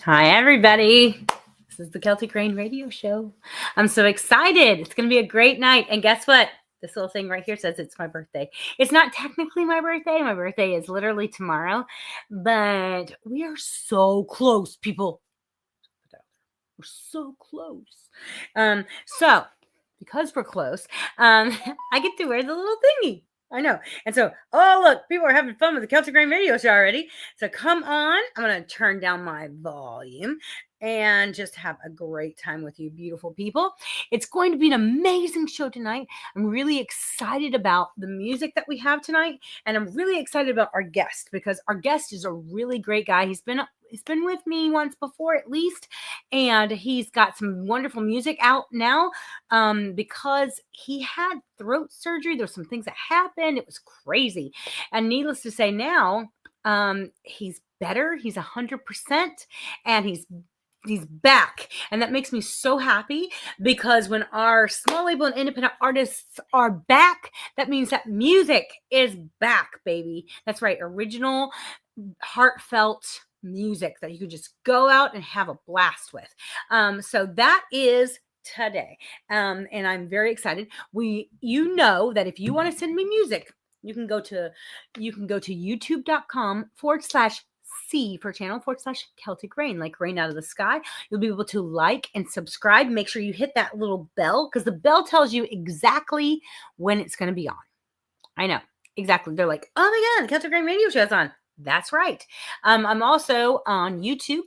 Hi, everybody. This is the Celtic Rain Radio Show. I'm so excited. It's going to be a great night. And guess what? This little thing right here says it's my birthday. It's not technically my birthday. My birthday is literally tomorrow. But we are so close, people. We're so close. So, because we're close, I get to wear the little thingy. I know. And so, oh, look, people are having fun with the Celtic Rain Radio Show already. So come on. I'm going to turn down my volume and just have a great time with you, beautiful people. It's going to be an amazing show tonight. I'm really excited about the music that we have tonight. And I'm really excited about our guest because our guest is a really great guy. He's been with me once before at least, and he's got some wonderful music out now because he had throat surgery. There's some things that happened. It was crazy, and needless to say, now he's better. He's 100%, and he's back, and that makes me so happy because when our small label and independent artists are back, that means that music is back, baby. That's right, original, heartfelt music that you could just go out and have a blast with. So that is today, and I'm very excited. You know that if you want to send me music, you can go to youtube.com/C for channel /Celtic Rain, like rain out of the sky. You'll be able to like and subscribe. Make sure you hit that little bell because the bell tells you exactly when it's going to be on. I know, exactly. They're like, oh my God, the Celtic Rain Radio Show's on. That's right. I'm also on YouTube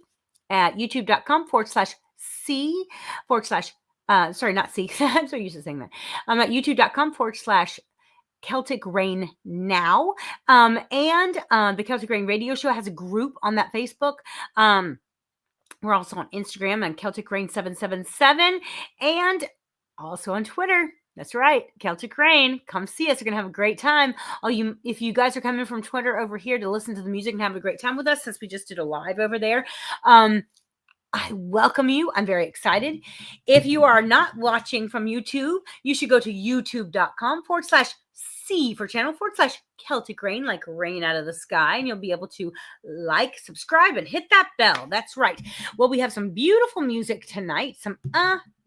at youtube.com/C sorry, not C. I'm so used to saying that. I'm at youtube.com/Celtic Rain Now. And the Celtic Rain Radio Show has a group on that Facebook. We're also on Instagram and Celtic Rain 777 and also on Twitter. That's right, Celtic Rain. Come see us. We're going to have a great time. If you guys are coming from Twitter over here to listen to the music and have a great time with us, since we just did a live over there, I welcome you. I'm very excited. If you are not watching from YouTube, you should go to youtube.com/C for channel /Celtic Rain, like rain out of the sky, and you'll be able to like, subscribe, and hit that bell. That's right. Well, we have some beautiful music tonight, some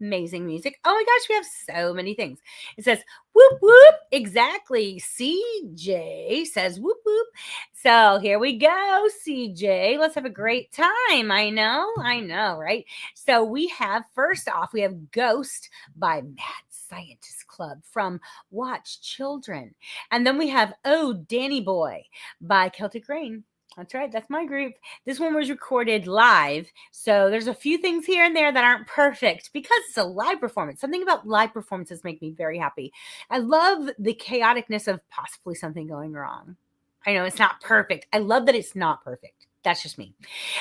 amazing music. Oh my gosh, we have so many things. It says whoop whoop. Exactly. CJ says whoop whoop. So here we go, CJ. Let's have a great time. I know, right? So we have, first off, we have Ghost by Mad Scientist Club from Watch Children. And then we have Oh Danny Boy by Celtic Rain. That's right. That's my group. This one was recorded live. So there's a few things here and there that aren't perfect because it's a live performance. Something about live performances make me very happy. I love the chaoticness of possibly something going wrong. I know it's not perfect. I love that it's not perfect. That's just me.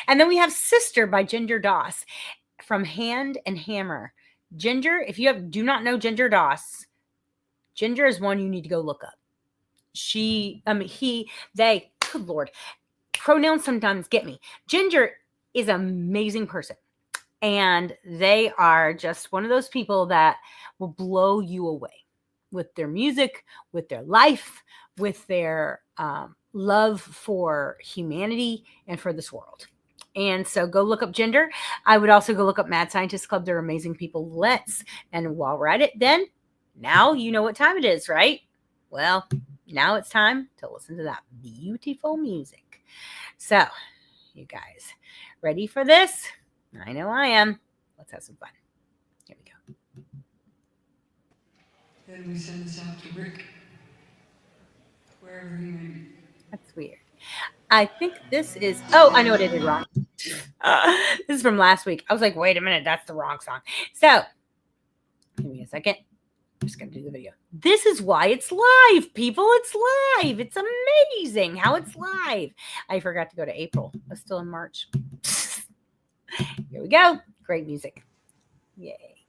And then we have Sister by Ginger Doss from Hand and Hammer. Ginger, if you do not know Ginger Doss, Ginger is one you need to go look up. They, good Lord, pronouns sometimes get me. Ginger is an amazing person. And they are just one of those people that will blow you away with their music, with their life, with their love for humanity and for this world. And so go look up Ginger. I would also go look up Mad Scientist Club. They're amazing people. And while we're at it, then now you know what time it is, right? Well, now it's time to listen to that beautiful music. So, you guys, ready for this? I know I am. Let's have some fun. Here we go. Then we send this out to Rick, wherever he may be. That's weird. I think this is, I know what I did wrong. This is from last week. I was like, wait a minute, that's the wrong song. So, give me a second. I'm just going to do the video. This is why it's live, people. It's live. It's amazing how it's live. I forgot to go to April. I'm still in March. Here we go. Great music. Yay.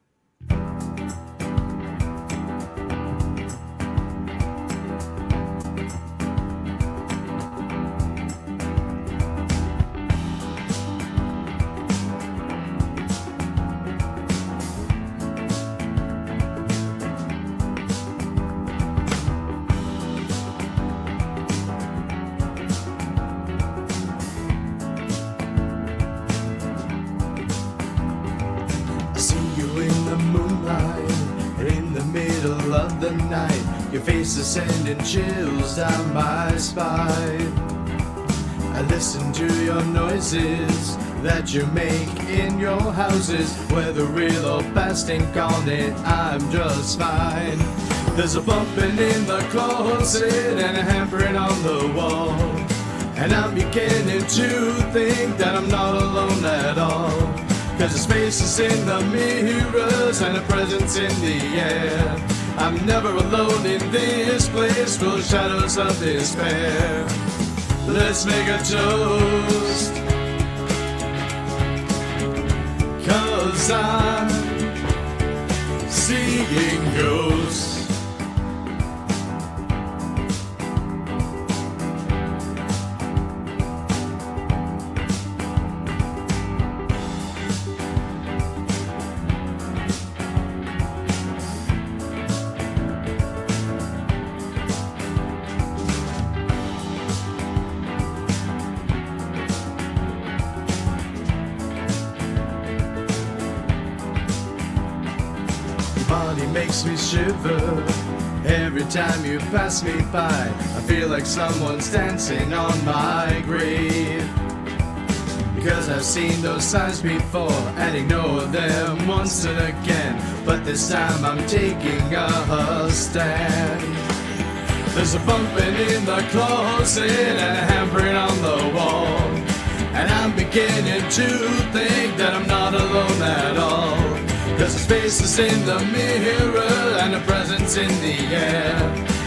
the night. Your face is sending chills down my spine. I listen to your noises that you make in your houses. Whether real or plastic on it, I'm just fine. There's a bumping in the closet and a hampering on the wall, and I'm beginning to think that I'm not alone at all. Cause there's faces in the mirrors and a presence in the air. I'm never alone in this place full of shadows of despair. Let's make a toast, cause I'm seeing ghosts. Body makes me shiver every time you pass me by. I feel like someone's dancing on my grave, because I've seen those signs before and ignore them once and again. But this time I'm taking a stand. There's a bumping in the closet and a hampering on the wall, and I'm beginning to think that I'm not alone at all. Cause there's faces in the mirror and a presence in the air.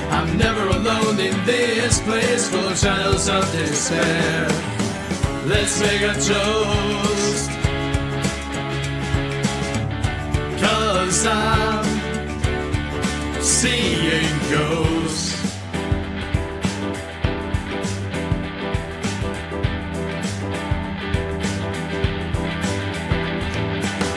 I'm never alone in this place full of shadows of despair. Let's make a toast, cause I'm seeing ghosts.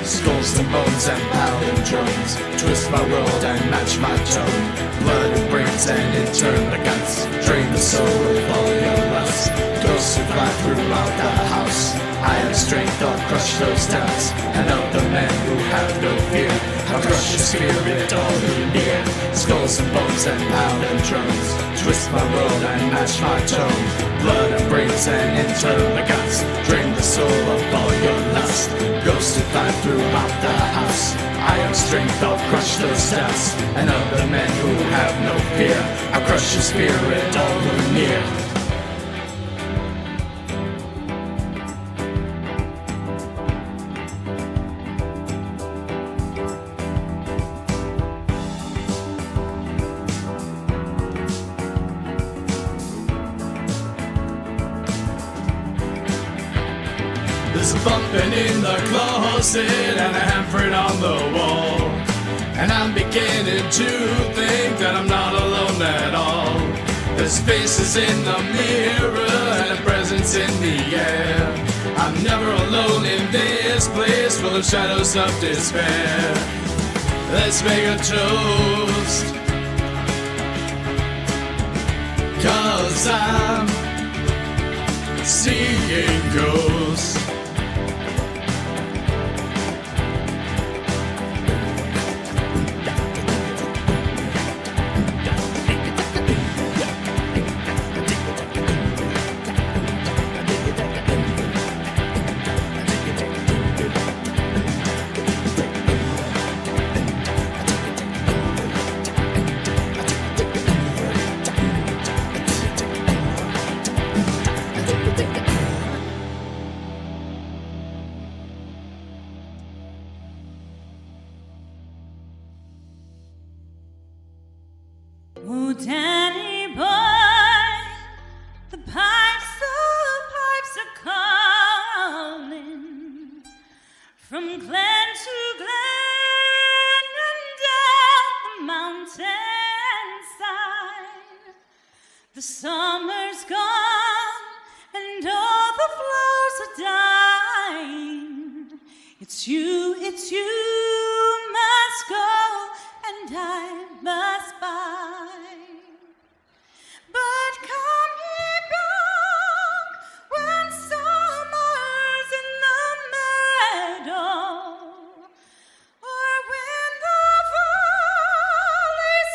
Skulls and bones and pounding drums twist my world and match my tone. Blood and brains and in turn the guts drain the soul of all your lust. Ghosts who fly throughout the house, iron strength I'll crush those doubts. And of the men who have no fear, I'll crush your spirit all who near. Skulls and bones and pounding drums twist my world and match my tone. Blood and brains and in turn the guts drain the soul of all your lust. Ghosts who fly throughout the house, iron strength I'll crush those doubts. And of the men who have no fear, I'll crush your spirit all who near. There's a bumping in the closet and a hampering on the wall, and I'm beginning to think that I'm not alone at all. There's faces in the mirror and a presence in the air. I'm never alone in this place full of shadows of despair. Let's make a toast, cause I'm seeing ghosts. Oh, Danny boy, the pipes are calling from glen to glen and down the mountainside. The summer's gone and all the flowers are dying. It's you must go and I must buy. But come ye back when summer's in the meadow, or when the valley's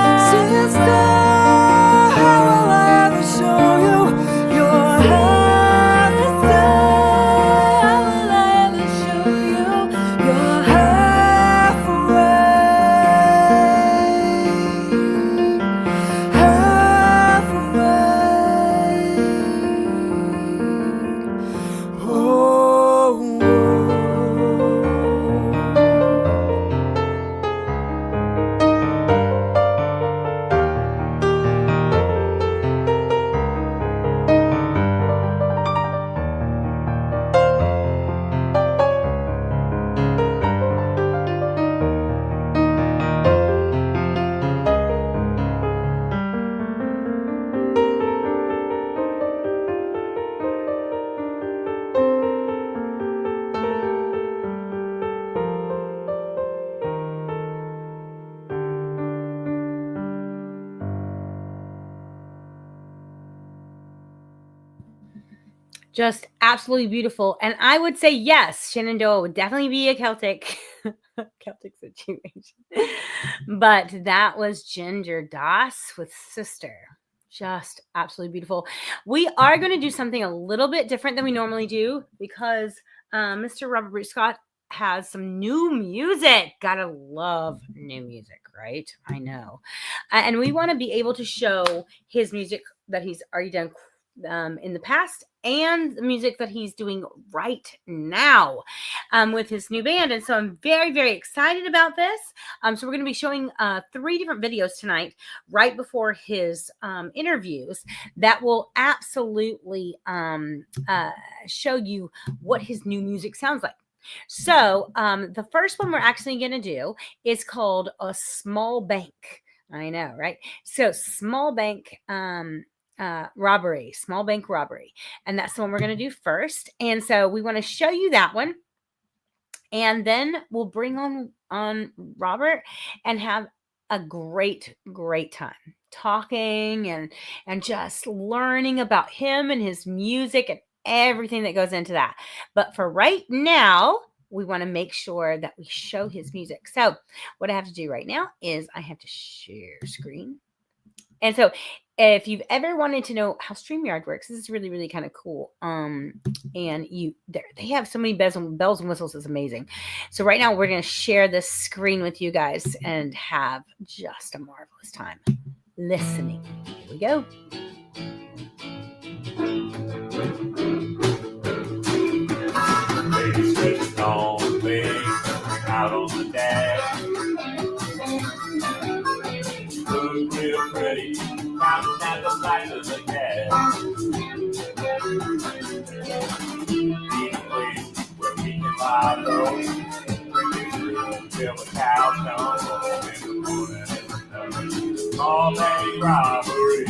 Just absolutely beautiful. And I would say, yes, Shenandoah would definitely be a Celtic situation. But that was Ginger Doss with Sister. Just absolutely beautiful. We are going to do something a little bit different than we normally do because Mr. Robert Bruce Scott has some new music. Gotta love new music, right? I know. And we want to be able to show his music that he's already done in the past and the music that he's doing right now with his new band. And so I'm very, very excited about this. So we're going to be showing 3 different videos tonight right before his interviews that will absolutely show you what his new music sounds like. So the first one we're actually going to do is called A Small Bank. I know, right? So Small Bank robbery, Small Bank Robbery. And that's the one we're going to do first. And so we want to show you that one. And then we'll bring on Robert and have a great time talking and just learning about him and his music and everything that goes into that. But for right now, we want to make sure that we show his music. So what I have to do right now is I have to share screen. And so if you've ever wanted to know how StreamYard works, this is really, really kind of cool. And they have so many bells and whistles. It's amazing. So right now we're going to share this screen with you guys and have just a marvelous time listening. Here we go. Baby sitting on the bed, out on the dash. Look real pretty, counting at the light of the gas. Need a place where we can lie low. Bring it through till the cows come. In the morning it's another small bank robbery.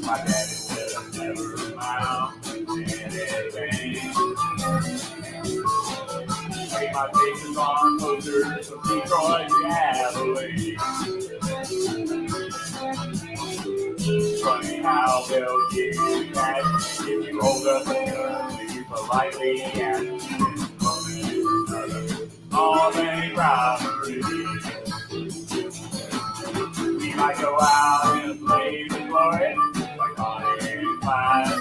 My daddy said I'd never amount to anything. Take my faces on posters of Detroit Avalanche. Funny how they'll give you cash if you hold up a gun and you politely ask another small bank robbery. We might go out in a blaze of glory like Bonnie and Clyde.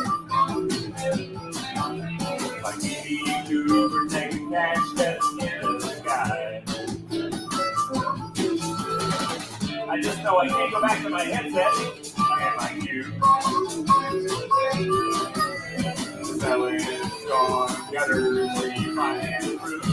Like TV Cooper taking cash steps into the sky. I just know I can't go back to my headset. And like you, selling storm gutters, refinance roofs.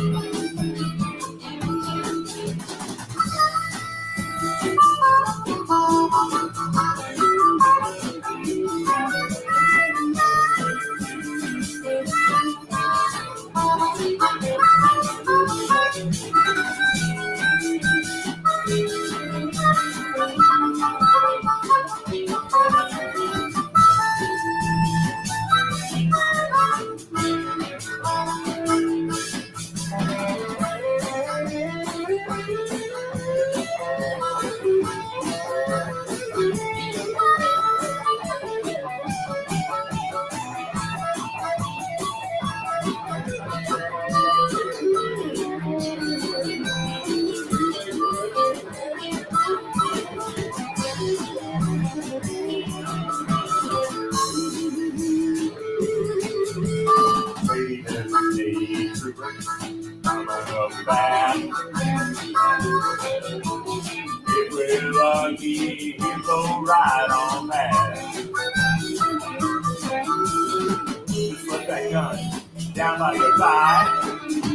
If we're lucky, he'll go right on past. Just let that gun down by your thigh.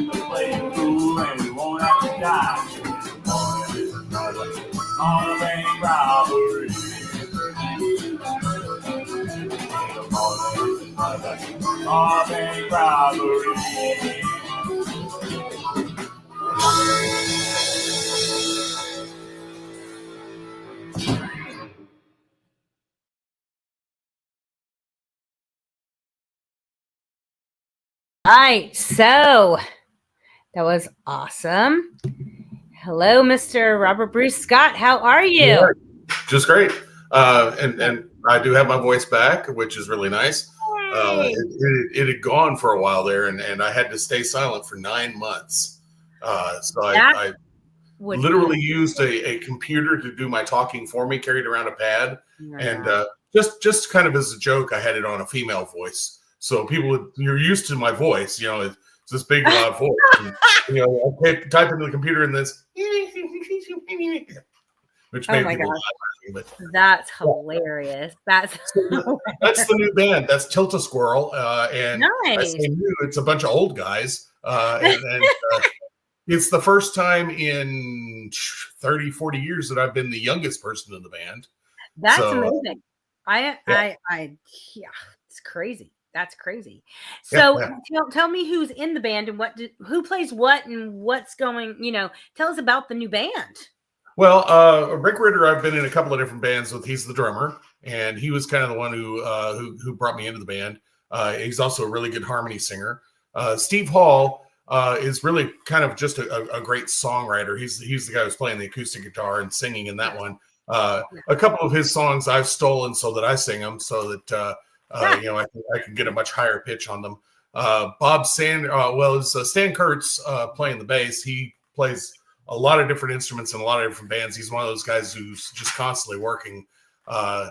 Let's play it cool and we won't have to die. Morning is another small bank robbery. The morning is another small bank robbery. All right, so that was awesome. Hello, Mr. Robert Bruce Scott. How are you? Yeah, just great. And I do have my voice back, which is really nice. Yay! It had gone for a while there, and I had to stay silent for 9 months. So That I would literally be used a computer to do my talking for me, carried around a pad, oh my and God. just kind of as a joke, I had it on a female voice. So you're used to my voice, it's this big loud voice. And, I type into the computer and this, which Oh made my people God. laugh. But That's hilarious. That's that's the new band. That's Tilt a Squirrel, and I nice. say new. It's a bunch of old guys, and it's the first time in 30, 40 years that I've been the youngest person in the band. That's So, amazing. yeah. Yeah, it's crazy. That's crazy. Yeah, So yeah. tell me who's in the band and who plays what and what's going, tell us about the new band. Well, Rick Ritter, I've been in a couple of different bands with. He's the drummer, and he was kind of the one who brought me into the band. He's also a really good harmony singer. Steve Hall is really kind of just a great songwriter. He's the guy who's playing the acoustic guitar and singing in that one. A couple of his songs I've stolen so that I sing them, so that I can get a much higher pitch on them. Bob Sand, it's Stan Kurtz playing the bass. He plays a lot of different instruments in a lot of different bands. He's one of those guys who's just constantly working.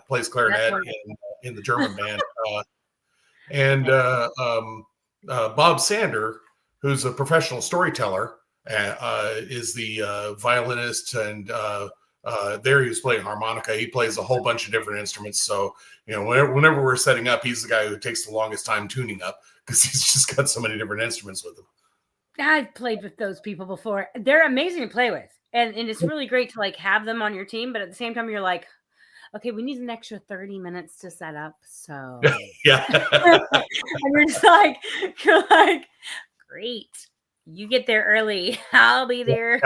Plays clarinet in the German band, and Bob Sander, who's a professional storyteller, is the violinist, and there he was playing harmonica. He plays a whole bunch of different instruments. So whenever we're setting up, he's the guy who takes the longest time tuning up because he's just got so many different instruments with him. I've played with those people before. They're amazing to play with. And it's really great to have them on your team. But at the same time, you're like, okay, we need an extra 30 minutes to set up. So yeah. And you're like, great. You get there early. I'll be there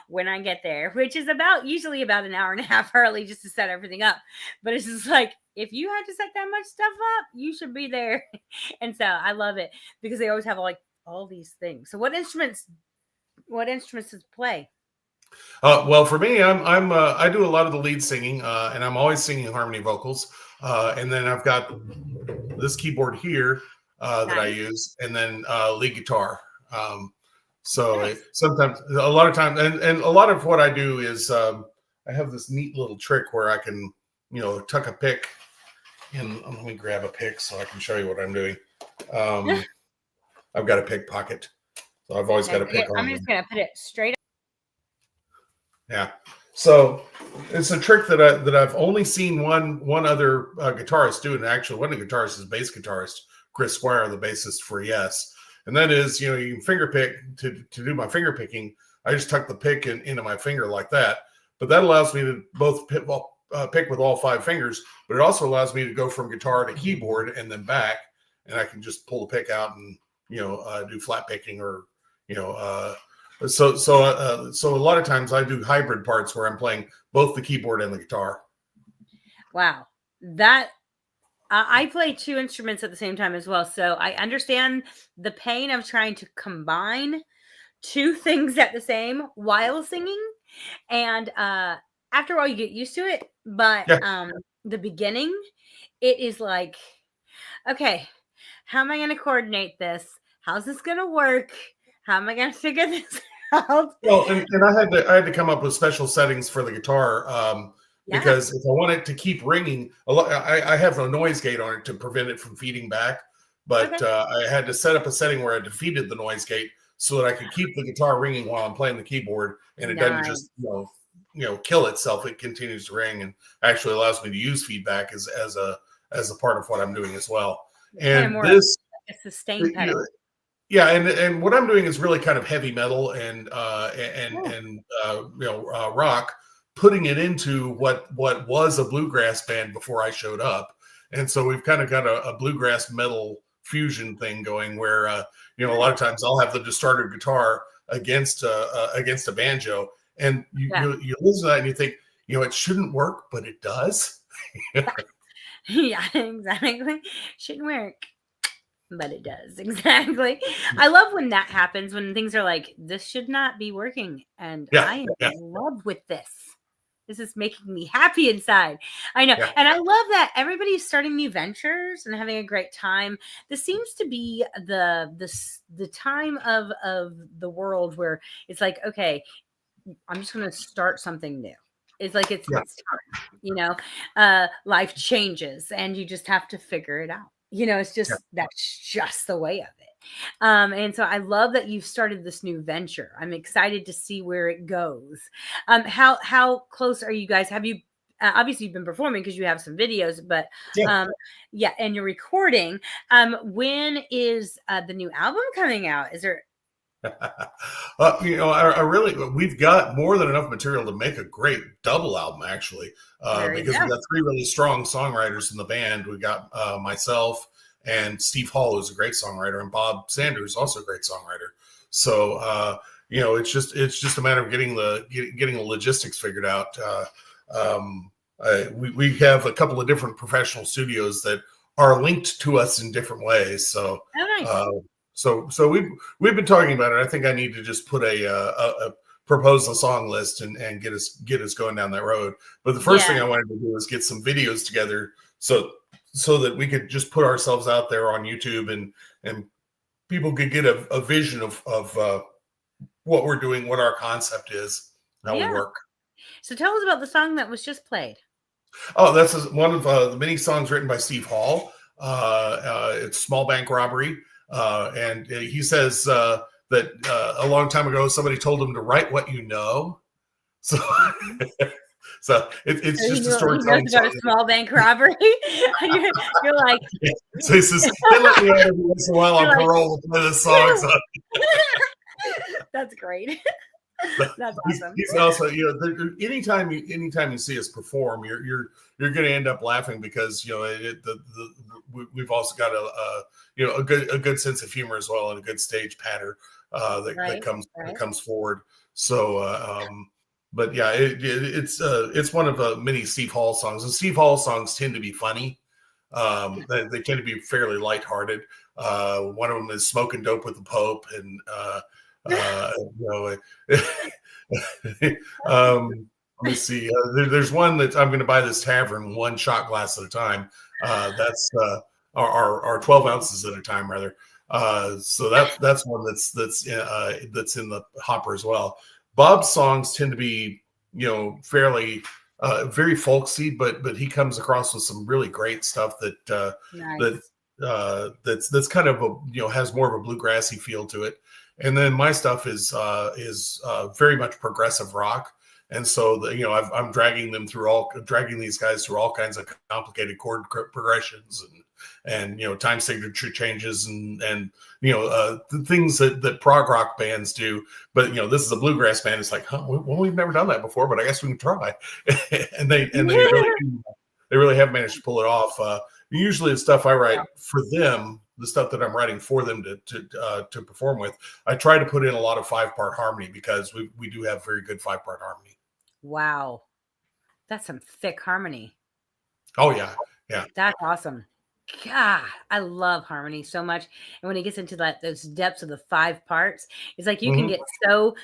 when I get there, which is usually about an hour and a half early just to set everything up. But it's just like, if you had to set that much stuff up, you should be there. And so I love it because they always have all these things. So what instruments does it play? Well, for me, I do a lot of the lead singing, and I'm always singing harmony vocals. And then I've got this keyboard here that I use, and then lead guitar. Sometimes, a lot of times, and a lot of what I do is I have this neat little trick where I can, tuck a pick. And let me grab a pick so I can show you what I'm doing. I've got a pick pocket, so I've always got a pick on. I'm just gonna put it straight up. Yeah. So it's a trick that I've only seen one other guitarist do, and actually one of the guitarists is bass guitarist Chris Squire, the bassist for Yes. And that is, you can finger pick to do my finger picking. I just tuck the pick into my finger like that. But that allows me to both pick with all 5 fingers, but it also allows me to go from guitar to keyboard and then back, and I can just pull the pick out and do flat picking or so a lot of times I do hybrid parts where I'm playing both the keyboard and the guitar. Wow, that I play 2 instruments at the same time as well, so I understand the pain of trying to combine 2 things at the same while singing, and after a while you get used to it. But the beginning, it is like, okay, how am I going to coordinate this? How's this going to work? How am I going to figure this out? Well, and I had to come up with special settings for the guitar because if I want it to keep ringing, I have a noise gate on it to prevent it from feeding back. But I had to set up a setting where I defeated the noise gate so that I could keep the guitar ringing while I'm playing the keyboard, and it doesn't just kill itself. It continues to ring, and actually allows me to use feedback as a part of what I'm doing as well. And kind of this a sustain pedal. Yeah, and what I'm doing is really kind of heavy metal and rock, putting it into what was a bluegrass band before I showed up, and so we've kind of got a bluegrass metal fusion thing going where a lot of times I'll have the distorted guitar against a banjo, and you listen to that and you think it shouldn't work, but it does. Yeah, exactly. Shouldn't work, but it does. Exactly. I love when that happens, when things are like, this should not be working, and I am in love with this. This is making me happy inside. I know. Yeah. And I love that everybody's starting new ventures and having a great time. This seems to be the time of the world where it's like, okay, I'm just going to start something new. It's like it's time, life changes and you just have to figure it out. It's just that's just the way of it. And so I love that you've started this new venture. I'm excited to see where it goes. How close are you guys? Have you obviously you've been performing because you have some videos, but and you're recording. When is the new album coming out? Is there I really, we've got more than enough material to make a great double album, actually, because we've got 3 really strong songwriters in the band. We got myself and Steve Hall, who's a great songwriter, and Bob Sanders, also a great songwriter. So, it's just a matter of getting the logistics figured out. We have a couple of different professional studios that are linked to us in different ways. So, So we've been talking about it. I think I need to just put propose a song list and get us going down that road. But the first thing I wanted to do was get some videos together so that we could just put ourselves out there on YouTube and people could get a vision of what we're doing, what our concept is, how we work. So tell us about the song that was just played. Oh, that's one of the many songs written by Steve Hall. It's Small Bank Robbery. And he says that a long time ago, somebody told him to write what you know. So, it's just a storytelling song. About a small bank robbery. you're like, so he says, they let me out every once in a while on parole to play this song. So. That's great. That's awesome. He's also, anytime you see us perform, you're going to end up laughing because we've also got a good sense of humor as well and a good stage patter that comes forward. So, but yeah, it's one of many Steve Hall songs, and Steve Hall songs tend to be funny. They tend to be fairly lighthearted. One of them is "Smoking Dope with the Pope," and let me see. There's one that I'm going to buy this tavern one shot glass at a time. That's our 12 ounces at a time, rather. So that's one that's in the hopper as well. Bob's songs tend to be fairly very folksy, but he comes across with some really great stuff that's kind of has more of a bluegrassy feel to it. And then my stuff is very much progressive rock, and so I'm dragging these guys through all kinds of complicated chord progressions and time signature changes and the things that prog rock bands do. But this is a bluegrass band. It's like, well, we've never done that before, but I guess we can try. and they really have managed to pull it off. Usually the stuff I write for them, the stuff that I'm writing for them to perform with, I try to put in a lot of 5-part harmony because we do have very good 5-part harmony. Wow. That's some thick harmony. Oh yeah. Yeah. That's awesome. God, I love harmony so much. And when it gets into those depths of the 5 parts, it's like you can get so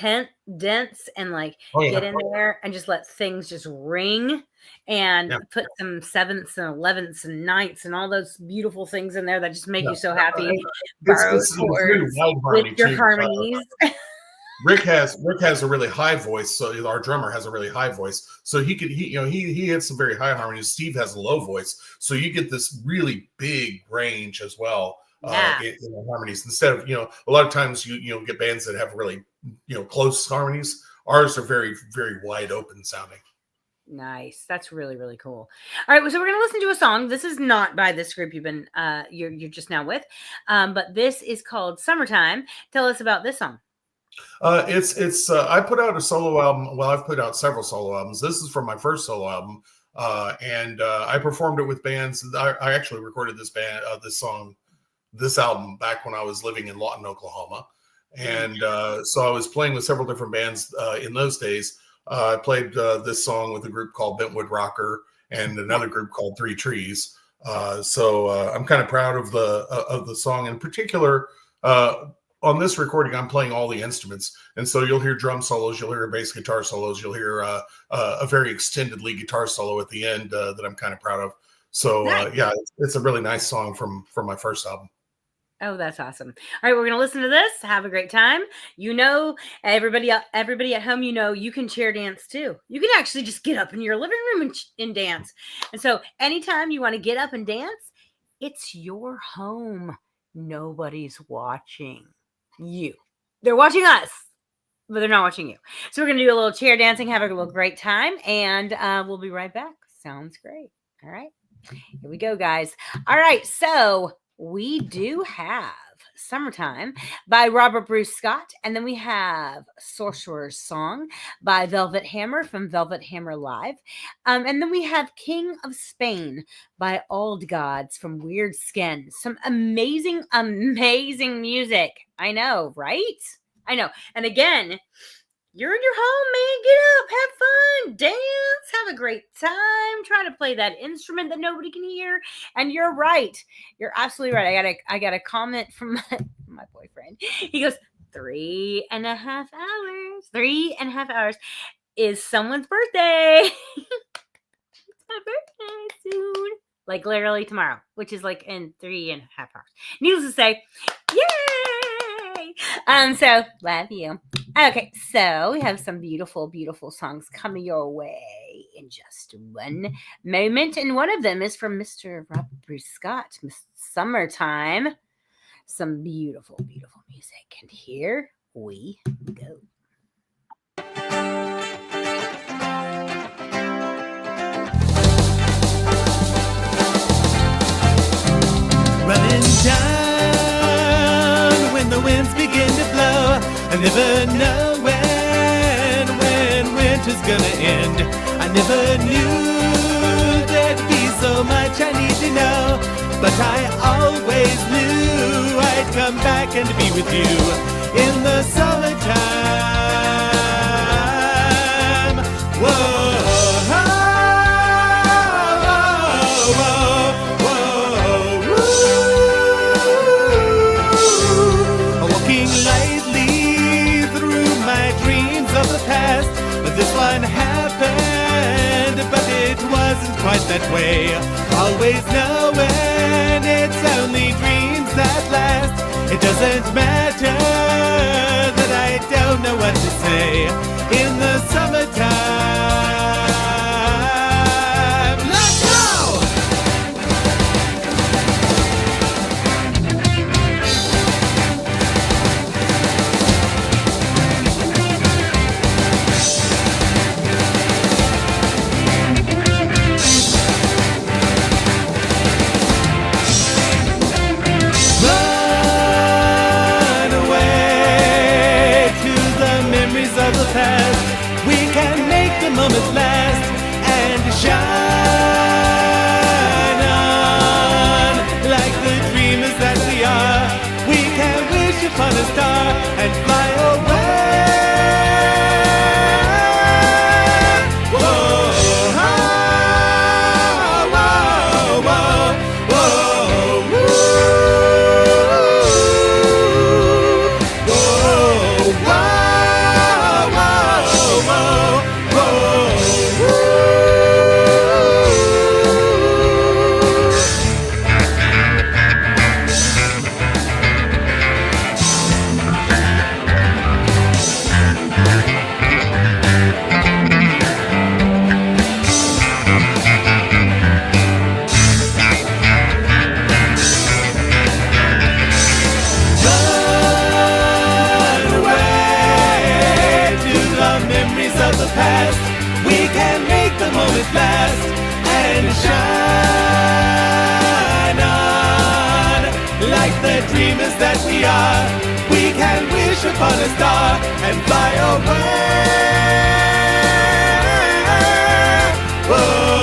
dense and get in there and just let things just ring and put some 7ths and 11ths and 9ths and all those beautiful things in there that just make you so happy. It's with your harmonies. Rick has a really high voice, so our drummer has a really high voice, so he hits some very high harmonies. Steve has a low voice, so you get this really big range as well in the harmonies. Instead of a lot of times you get bands that have really close harmonies. Ours are very, very wide open sounding. Nice. That's really, really cool. All right, so we're gonna listen to a song. This is not by this group you've been you're just now with, but this is called "Summertime." Tell us about this song. It's I put out a solo album. Well, I've put out several solo albums. This is from my first solo album, and I performed it with bands. I actually recorded this album back when I was living in Lawton, Oklahoma, and so I was playing with several different bands in those days. I played this song with a group called Bentwood Rocker and another group called Three Trees. So I'm kind of proud of the song in particular. on this recording, I'm playing all the instruments, and so you'll hear drum solos, you'll hear bass guitar solos, you'll hear a very extended lead guitar solo at the end that I'm kind of proud of. So Nice. yeah, it's a really nice song from my first album. Oh, that's awesome. All right, we're going to listen to this. Have a great time. You know, everybody at home, you know, you can chair dance too. You can actually just get up in your living room and dance. And so anytime you want to get up and dance, it's your home. Nobody's watching you. They're watching us, but they're not watching you. So we're going to do a little chair dancing, have a little great time, and we'll be right back. Sounds great. All right. Here we go, guys. All right, so we do have Summertime by Robert Bruce Scott, and then we have Sorcerer's Song by Velvet Hammer from Velvet Hammer Live, and then we have King of Spain by Old Gods from Weird Skin. Some amazing, amazing music. I know, right? I know. And again, you're in your home, man. Get up, have fun, dance, have a great time. Try to play that instrument that nobody can hear. And you're right. You're absolutely right. I got a comment from my boyfriend. He goes, 3.5 hours. 3.5 hours is someone's birthday. It's my birthday soon. Like literally tomorrow, which is like in 3.5 hours. Needless to say, yay! So love you. Okay, so we have some beautiful, beautiful songs coming your way in just one moment. And one of them is from Mr. Robert Bruce Scott, Summertime. Some beautiful, beautiful music. And here we go. Running down when the winds begin to blow. I never know when winter's gonna end. I never knew there'd be so much I need to know, but I always knew I'd come back and be with you in the summertime. Whoa. This one happened, but it wasn't quite that way. Always knowing it's only dreams that last. It doesn't matter that I don't know what to say in the summertime. Let's go! We can make the moment last and shine on like the dreamers that we are. We can wish upon a star and fly away. Whoa, whoa, whoa, whoa, whoa, whoa, whoa. Last and shine on like the dreamers that we are. We can wish upon a star and fly away. Whoa.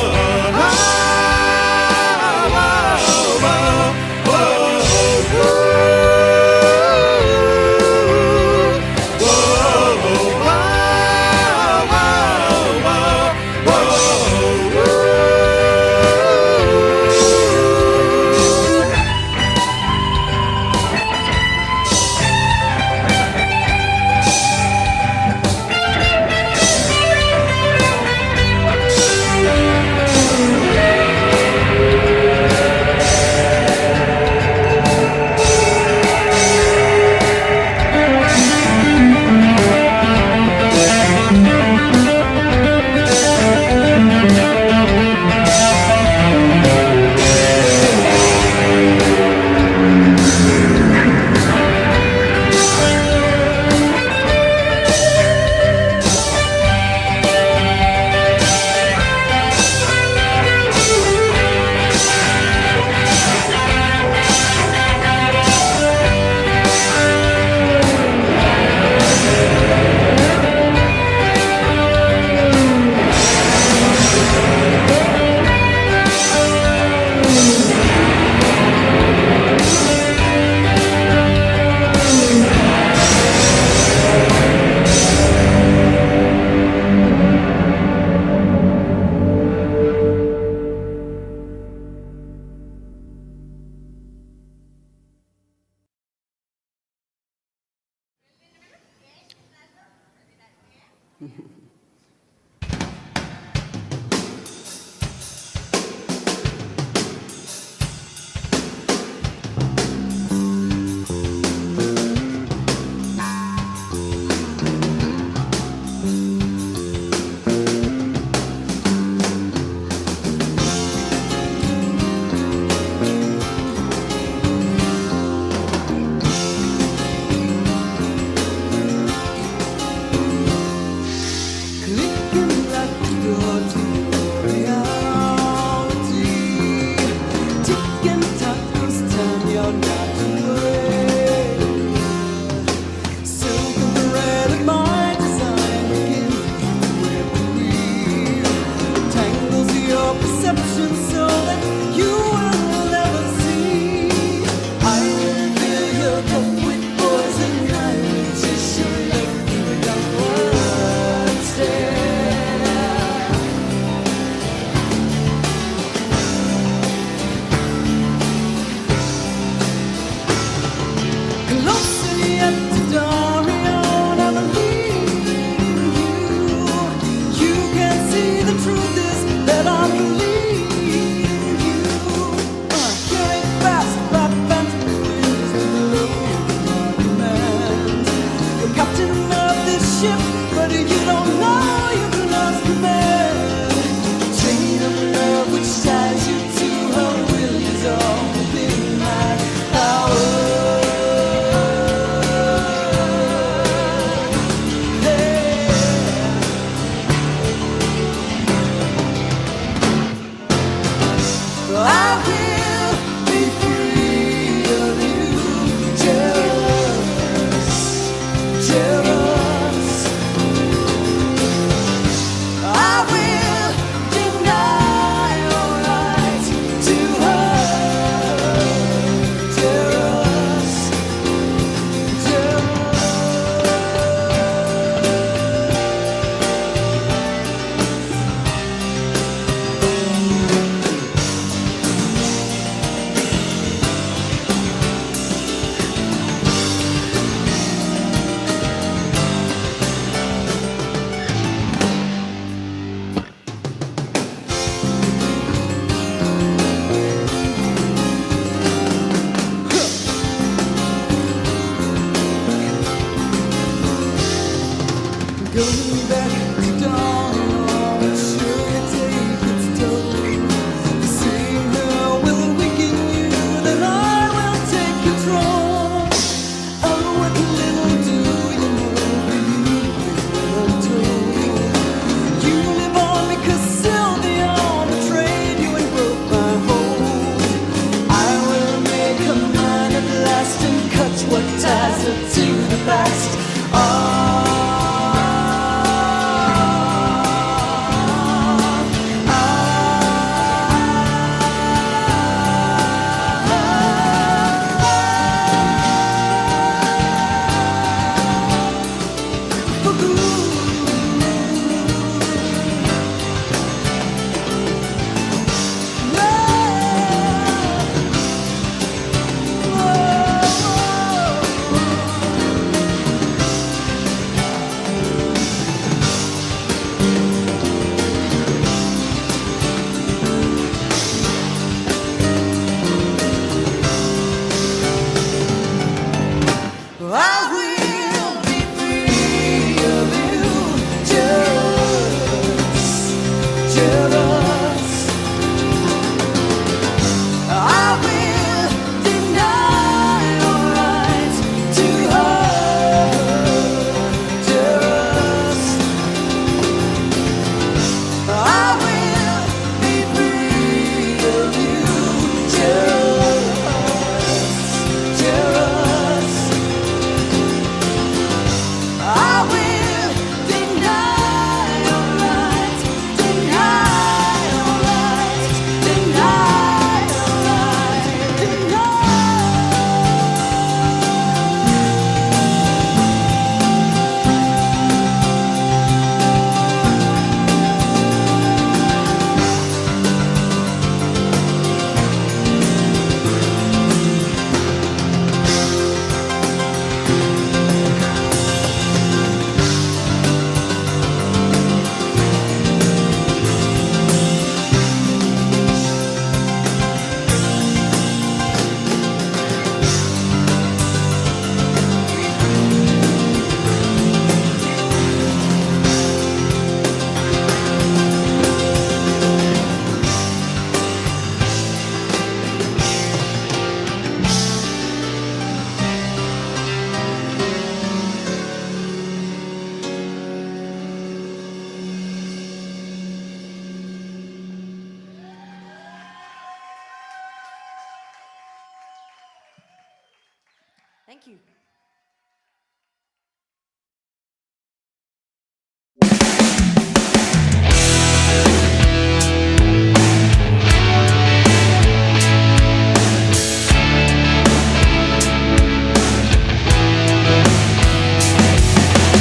Thank you.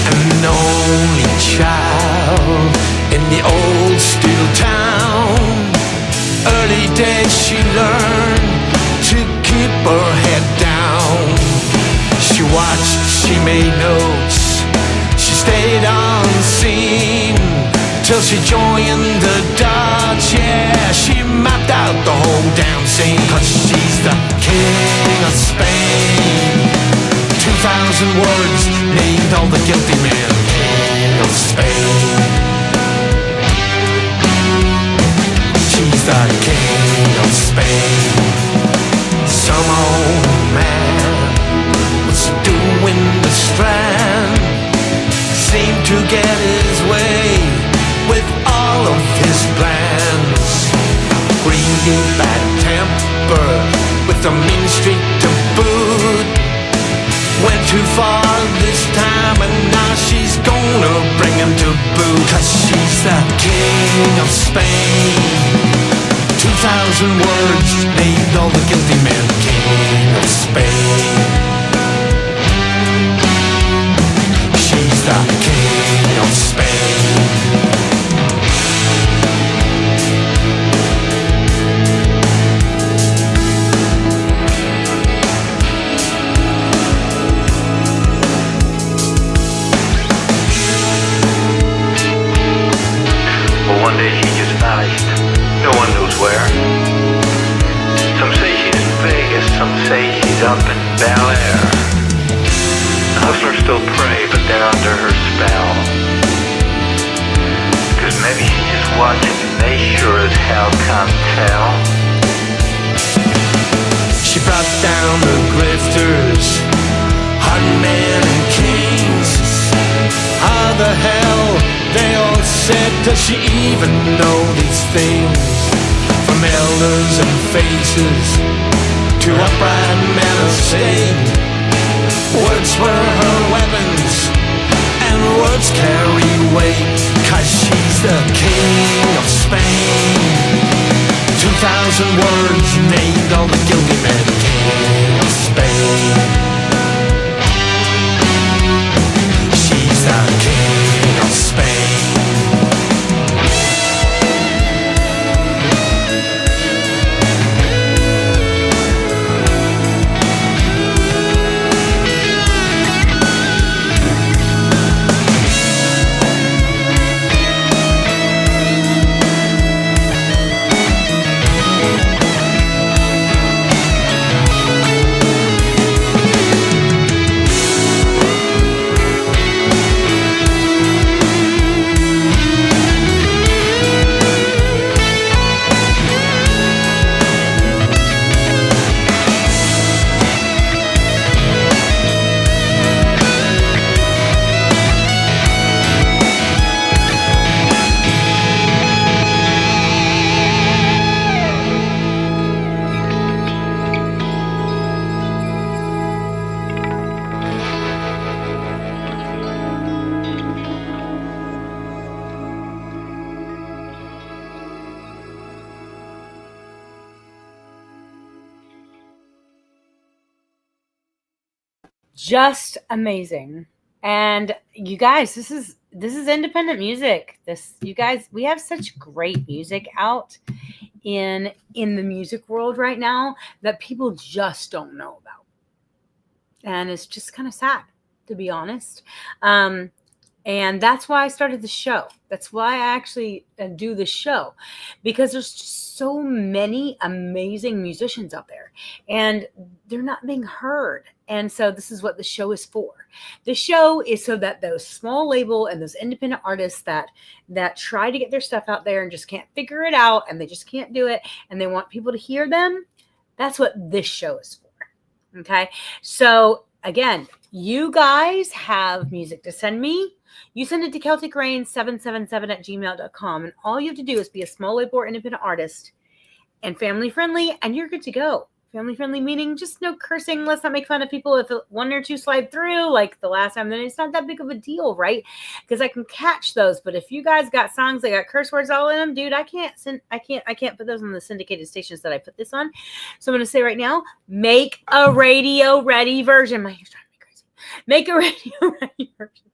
An only child in the old steel town. Early days she learned to keep her head down. She watched, she made notes, she stayed on scene till she joined the Dodge. Yeah, she mapped out the whole damn scene. 'Cause she's the king of Spain. 2,000 words named all the guilty men. King of Spain. She's the king of Spain. Some old man was doing the Strand, seemed to get his way with all of his plans. Greedy, bad temper, with a mean streak to boot. Went too far this time, and now she's gonna bring him to boot. 'Cause she's the king of Spain. 2,000 words named all the guilty men. King of Spain. She's the king of Spain. One day she just vanished. No one knows where. Some say she's in Vegas, some say she's up in Bel Air. The hustlers still pray, but they're under her spell. 'Cause maybe she's just watching, and they sure as hell can't tell. She brought down the grifters, hard men and kings. How the hell, they all said, does she even know these things? From elders and faces to upright men of state, words were her weapons, and words carry weight. 'Cause she's the king of Spain. 2,000 words named all the guilty men. King of Spain. She's the king of Spain. Just amazing. And you guys, this is independent music. You guys, we have such great music out in the music world right now that people just don't know about. And it's just kind of sad, to be honest. And that's why I started the show. That's why I actually do the show, because there's just so many amazing musicians out there and they're not being heard. And so this is what the show is for. The show is so that those small label and those independent artists that try to get their stuff out there and just can't figure it out, and they just can't do it, and they want people to hear them, that's what this show is for. Okay. So again, you guys have music to send me. You send it to CelticRain777@gmail.com. And all you have to do is be a small label or independent artist and family friendly, and you're good to go. family friendly, meaning just no cursing. Let's not make fun of people if one or two slide through like the last time. Then it's not that big of a deal, right? Because I can catch those. But if you guys got songs that got curse words all in them, dude, I can't put those on the syndicated stations that I put this on. So I'm going to say right now, make a radio ready version. My hair's driving me crazy. Make a radio ready version,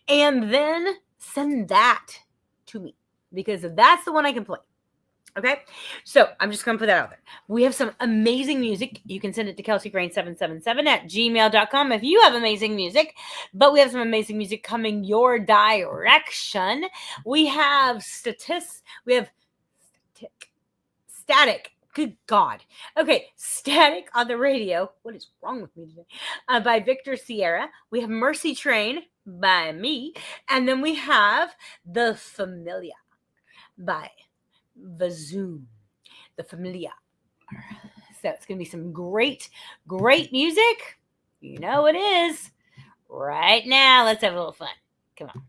and then send that to me, because that's the one I can play. Okay, so I'm just going to put that out there. We have some amazing music. You can send it to KelseyGrain777 @gmail.com if you have amazing music. But we have some amazing music coming your direction. We have Static. Good God. Okay, Static on the Radio. What is wrong with me today? By Victor Sierra. We have Mercy Train by me. And then we have The Familiar by The Zoom. The Familiar. So it's going to be some great, great music. You know it is. Right now, let's have a little fun. Come on.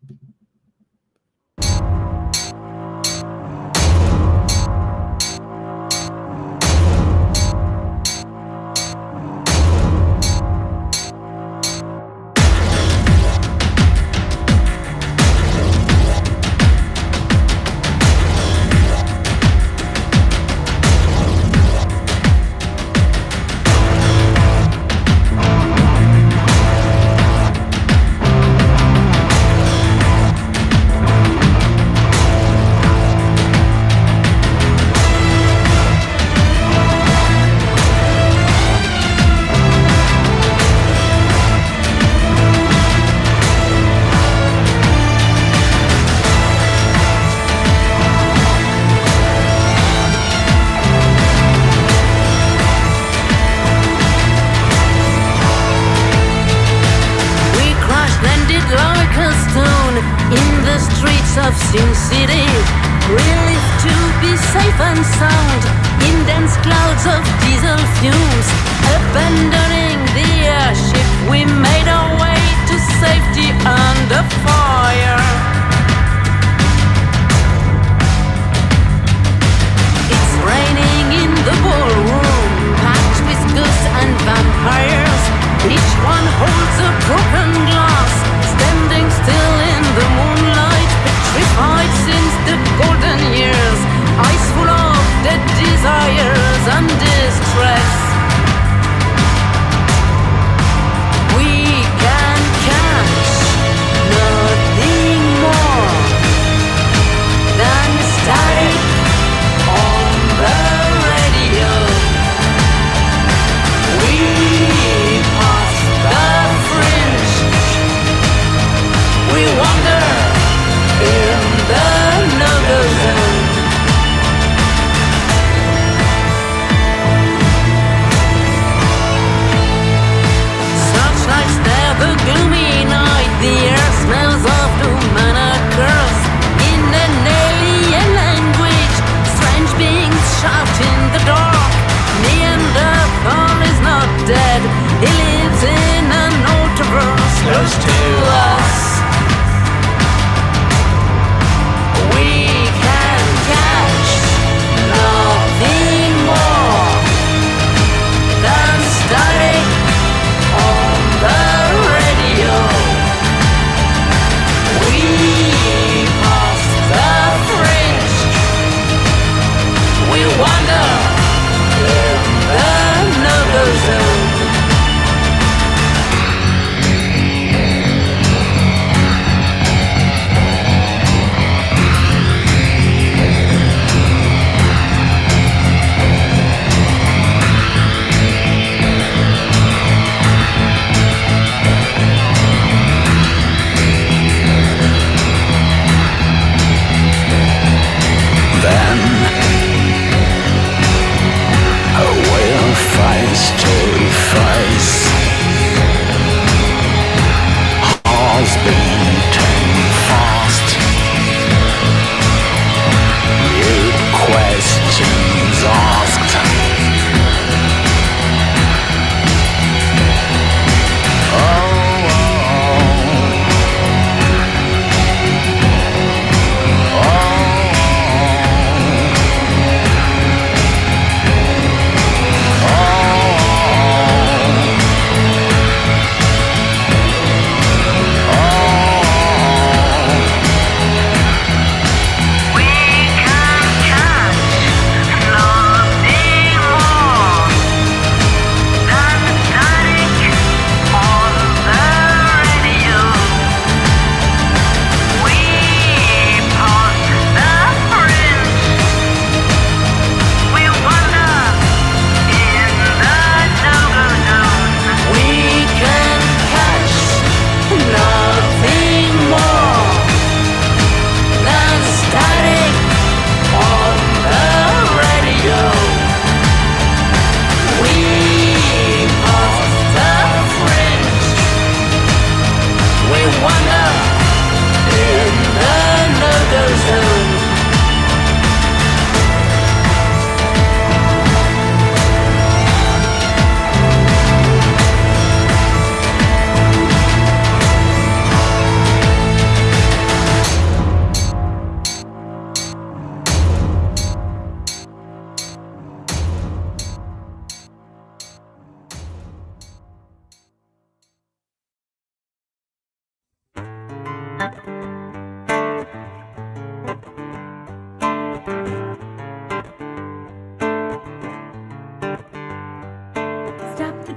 Of Sin City, relief to be safe and sound in dense clouds of diesel fumes. Abandoning the airship, we made our way to safety under fire. It's raining in the ballroom, packed with ghosts and vampires. Each one holds a broken glass, standing still in the moonlight, petrified since the golden years, eyes full of dead desires and distress. We can catch nothing more.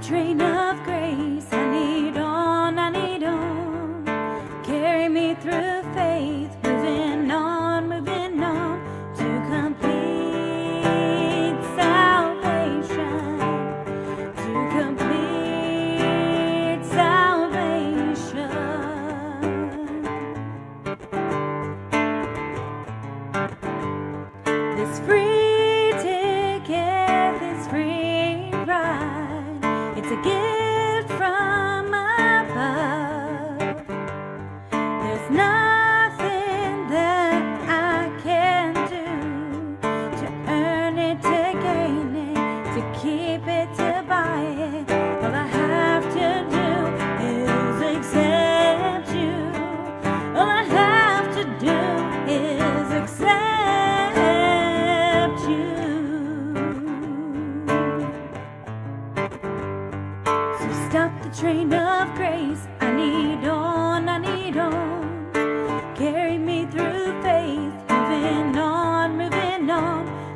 train of grace. I need on, carry me through faith, moving on to complete salvation, to complete salvation. This free ticket, this free ride, it's a gift from above. There's nothing that I can do to earn it, to gain it, to keep it, to buy it. All I have to do is accept you. All I have to do is accept you. So stop the train of grace. I need on, carry me through faith, moving on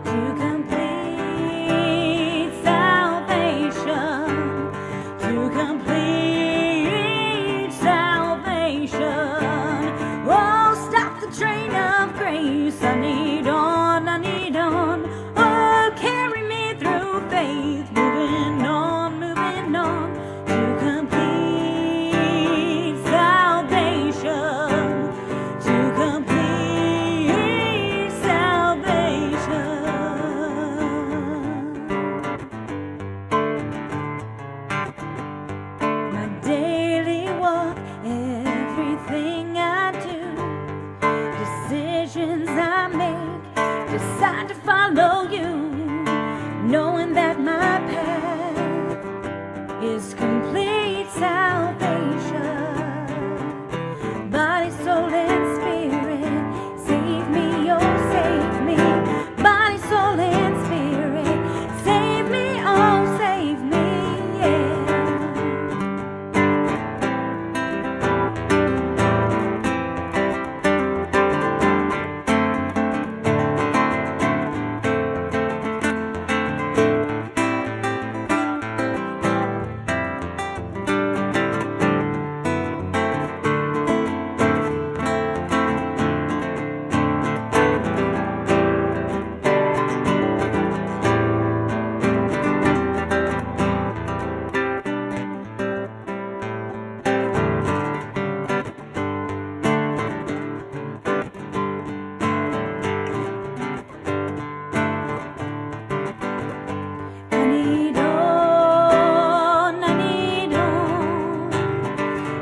to complete salvation, to complete salvation. Oh, stop the train of grace. I need on, oh, carry me through faith, moving on to complete salvation, to complete salvation. My daily walk, everything I do, decisions I make, decide to follow you, knowing that my path is complete salvation. Body, soul, and spirit, save me, oh save me. Body, soul, and spirit, save me, oh save me, yeah.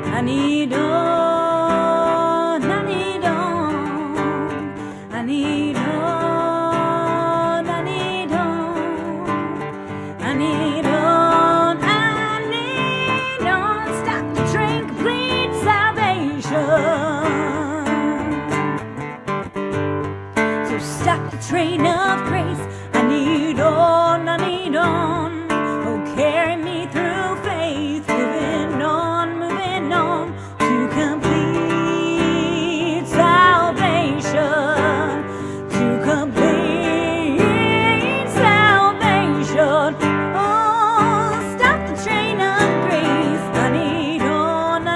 I need on, stop the train, complete salvation. So stop the train of grace. I need on, oh carry me through faith, moving on to complete salvation, to complete salvation. Oh, stop the train of grace. I need on,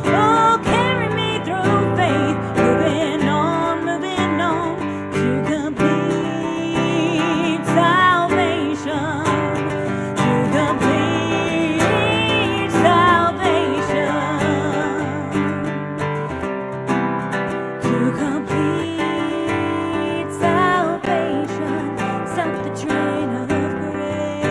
oh carry me through faith, moving on to complete salvation, to complete salvation, to complete salvation. Stop the train of grace,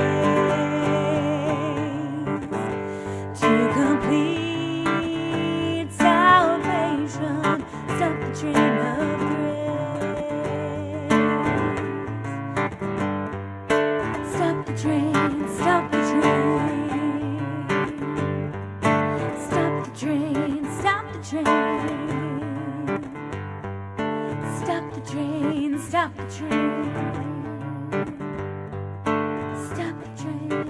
to complete salvation. Stop the train of grace. Stop the train, stop the train. Stop the train, stop the train. Stop the train, stop the train. Stop the train.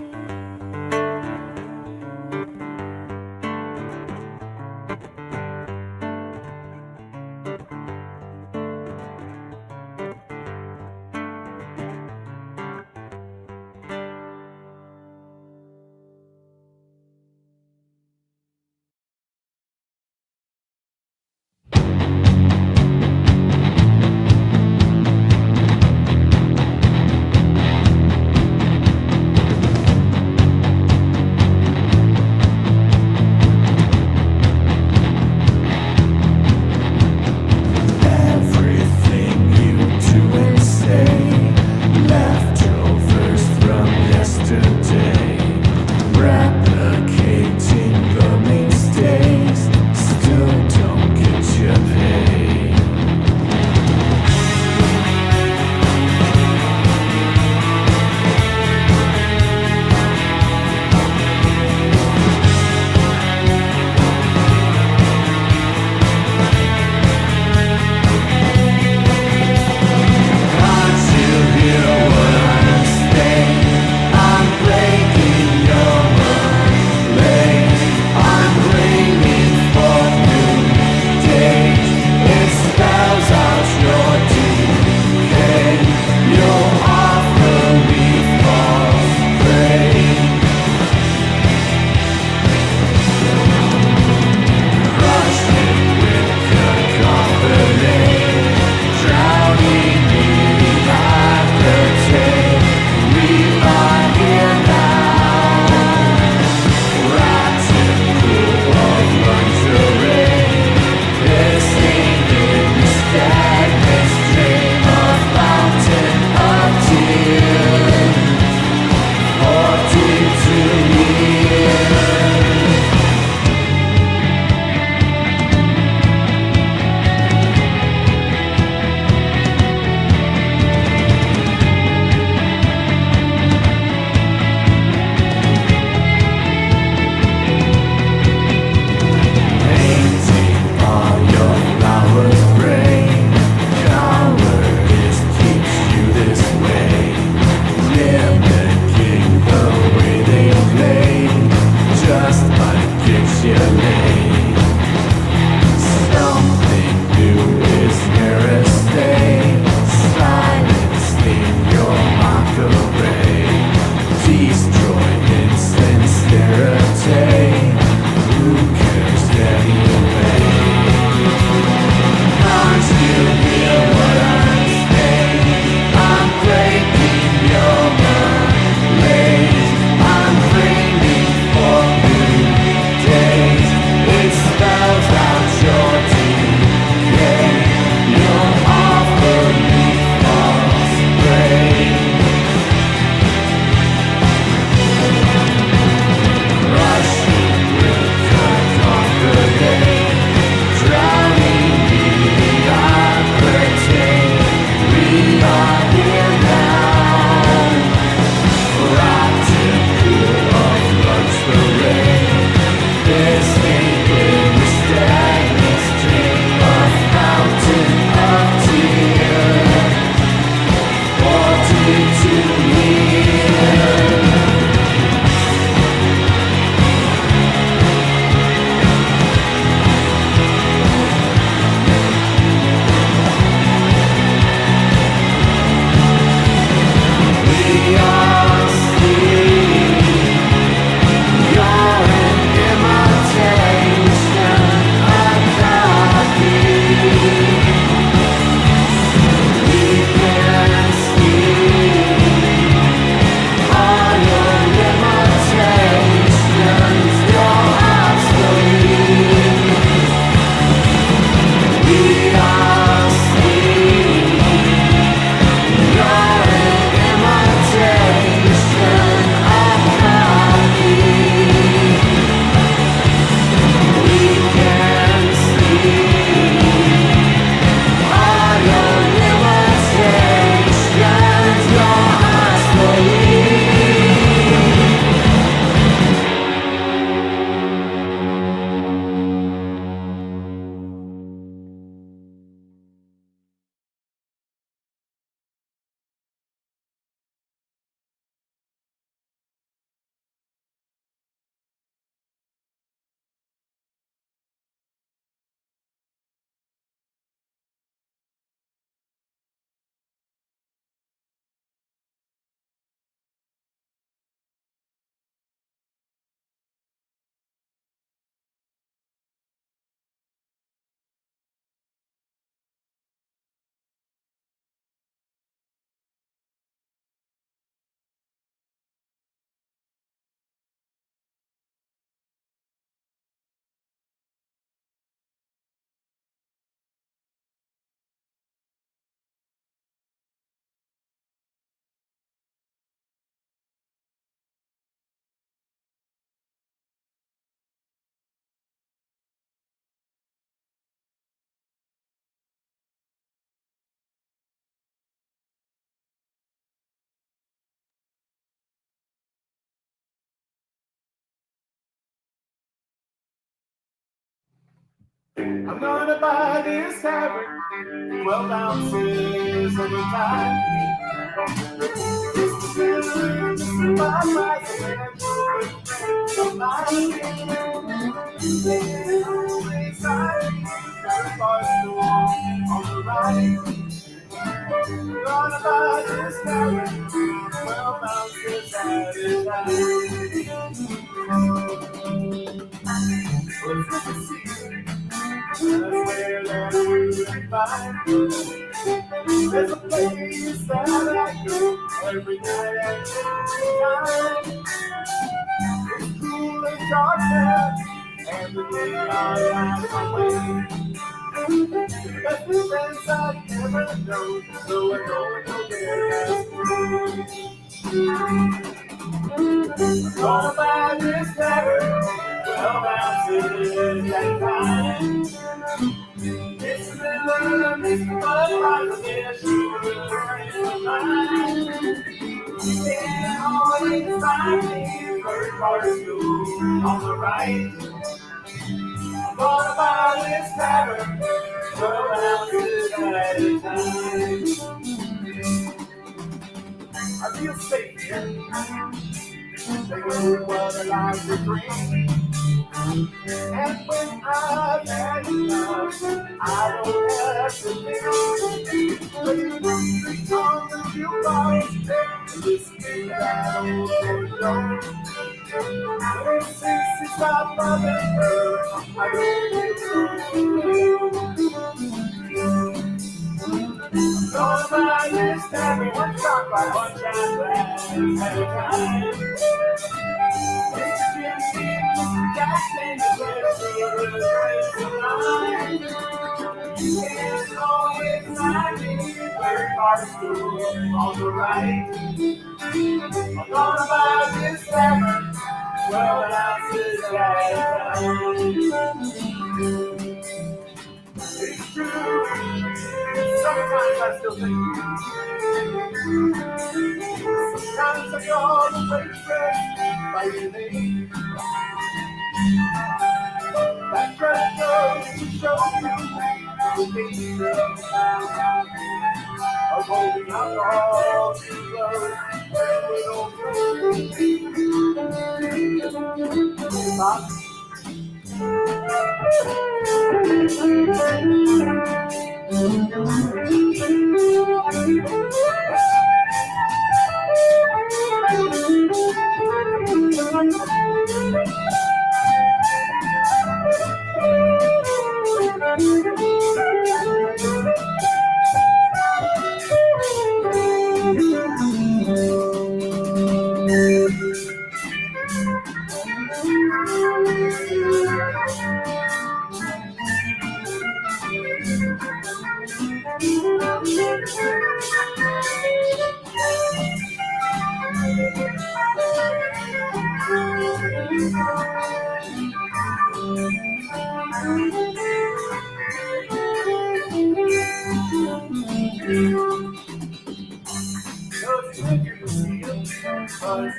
I'm gonna buy this tavern, 12 ounces at a time. Just to fill my price and of mine. Always hiding, third parcel on the right. Gonna buy this tavern, 12 ounces at a time. What's the secret? That's where that you can find. There's a place that I go every night and every time. It's cool and dark there, and the day I light my way. The best friends I've ever known, so I don't know their names. Gonna buy this tavern, 12 ounces at a time. It's the love, it's the blood, there's sugar in mine. You can't always find me in third parcel on the right. I'm gonna buy this tavern, 12 ounces at a time. I feel safe here. They know what I like to drink. And when I've had enough, I don't have to think. But you drink on the jukebox, listen to that old song. Ever since he stopped loving her, I don't gonna buy this tavern, one shot by one shot glass at a time. Jackson, the best you can't always find me third parcel on the right. I'm gonna buy this tavern, 12 ounces at a time. It's true. Sometimes I still think. Sometimes I call the waitress by your name. That dress goes to show you the danger of holding alcohol too close. We don't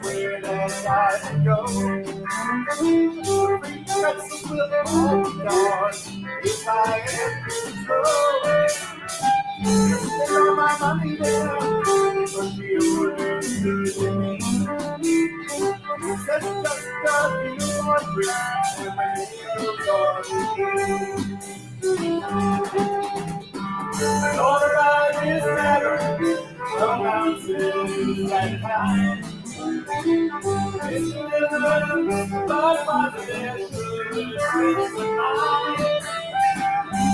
where that I can go. Free pretzels will all be gone if I am control. They are my money there, but the orders to me. That's just because you are free, and my neighbors are in order by this matter, 12 ounces at a time. It's the but my possession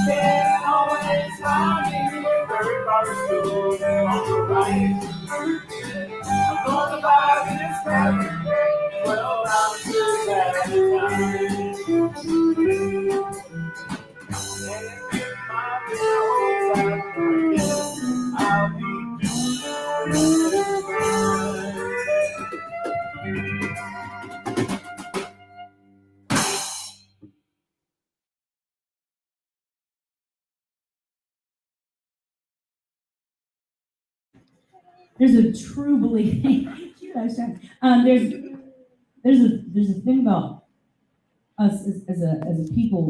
can't always find me third parcel on the right. I'm gonna buy this tavern, 12 ounces at a time. And if my bills are free, I'll be doing There's a true belief. There's a thing about us as a people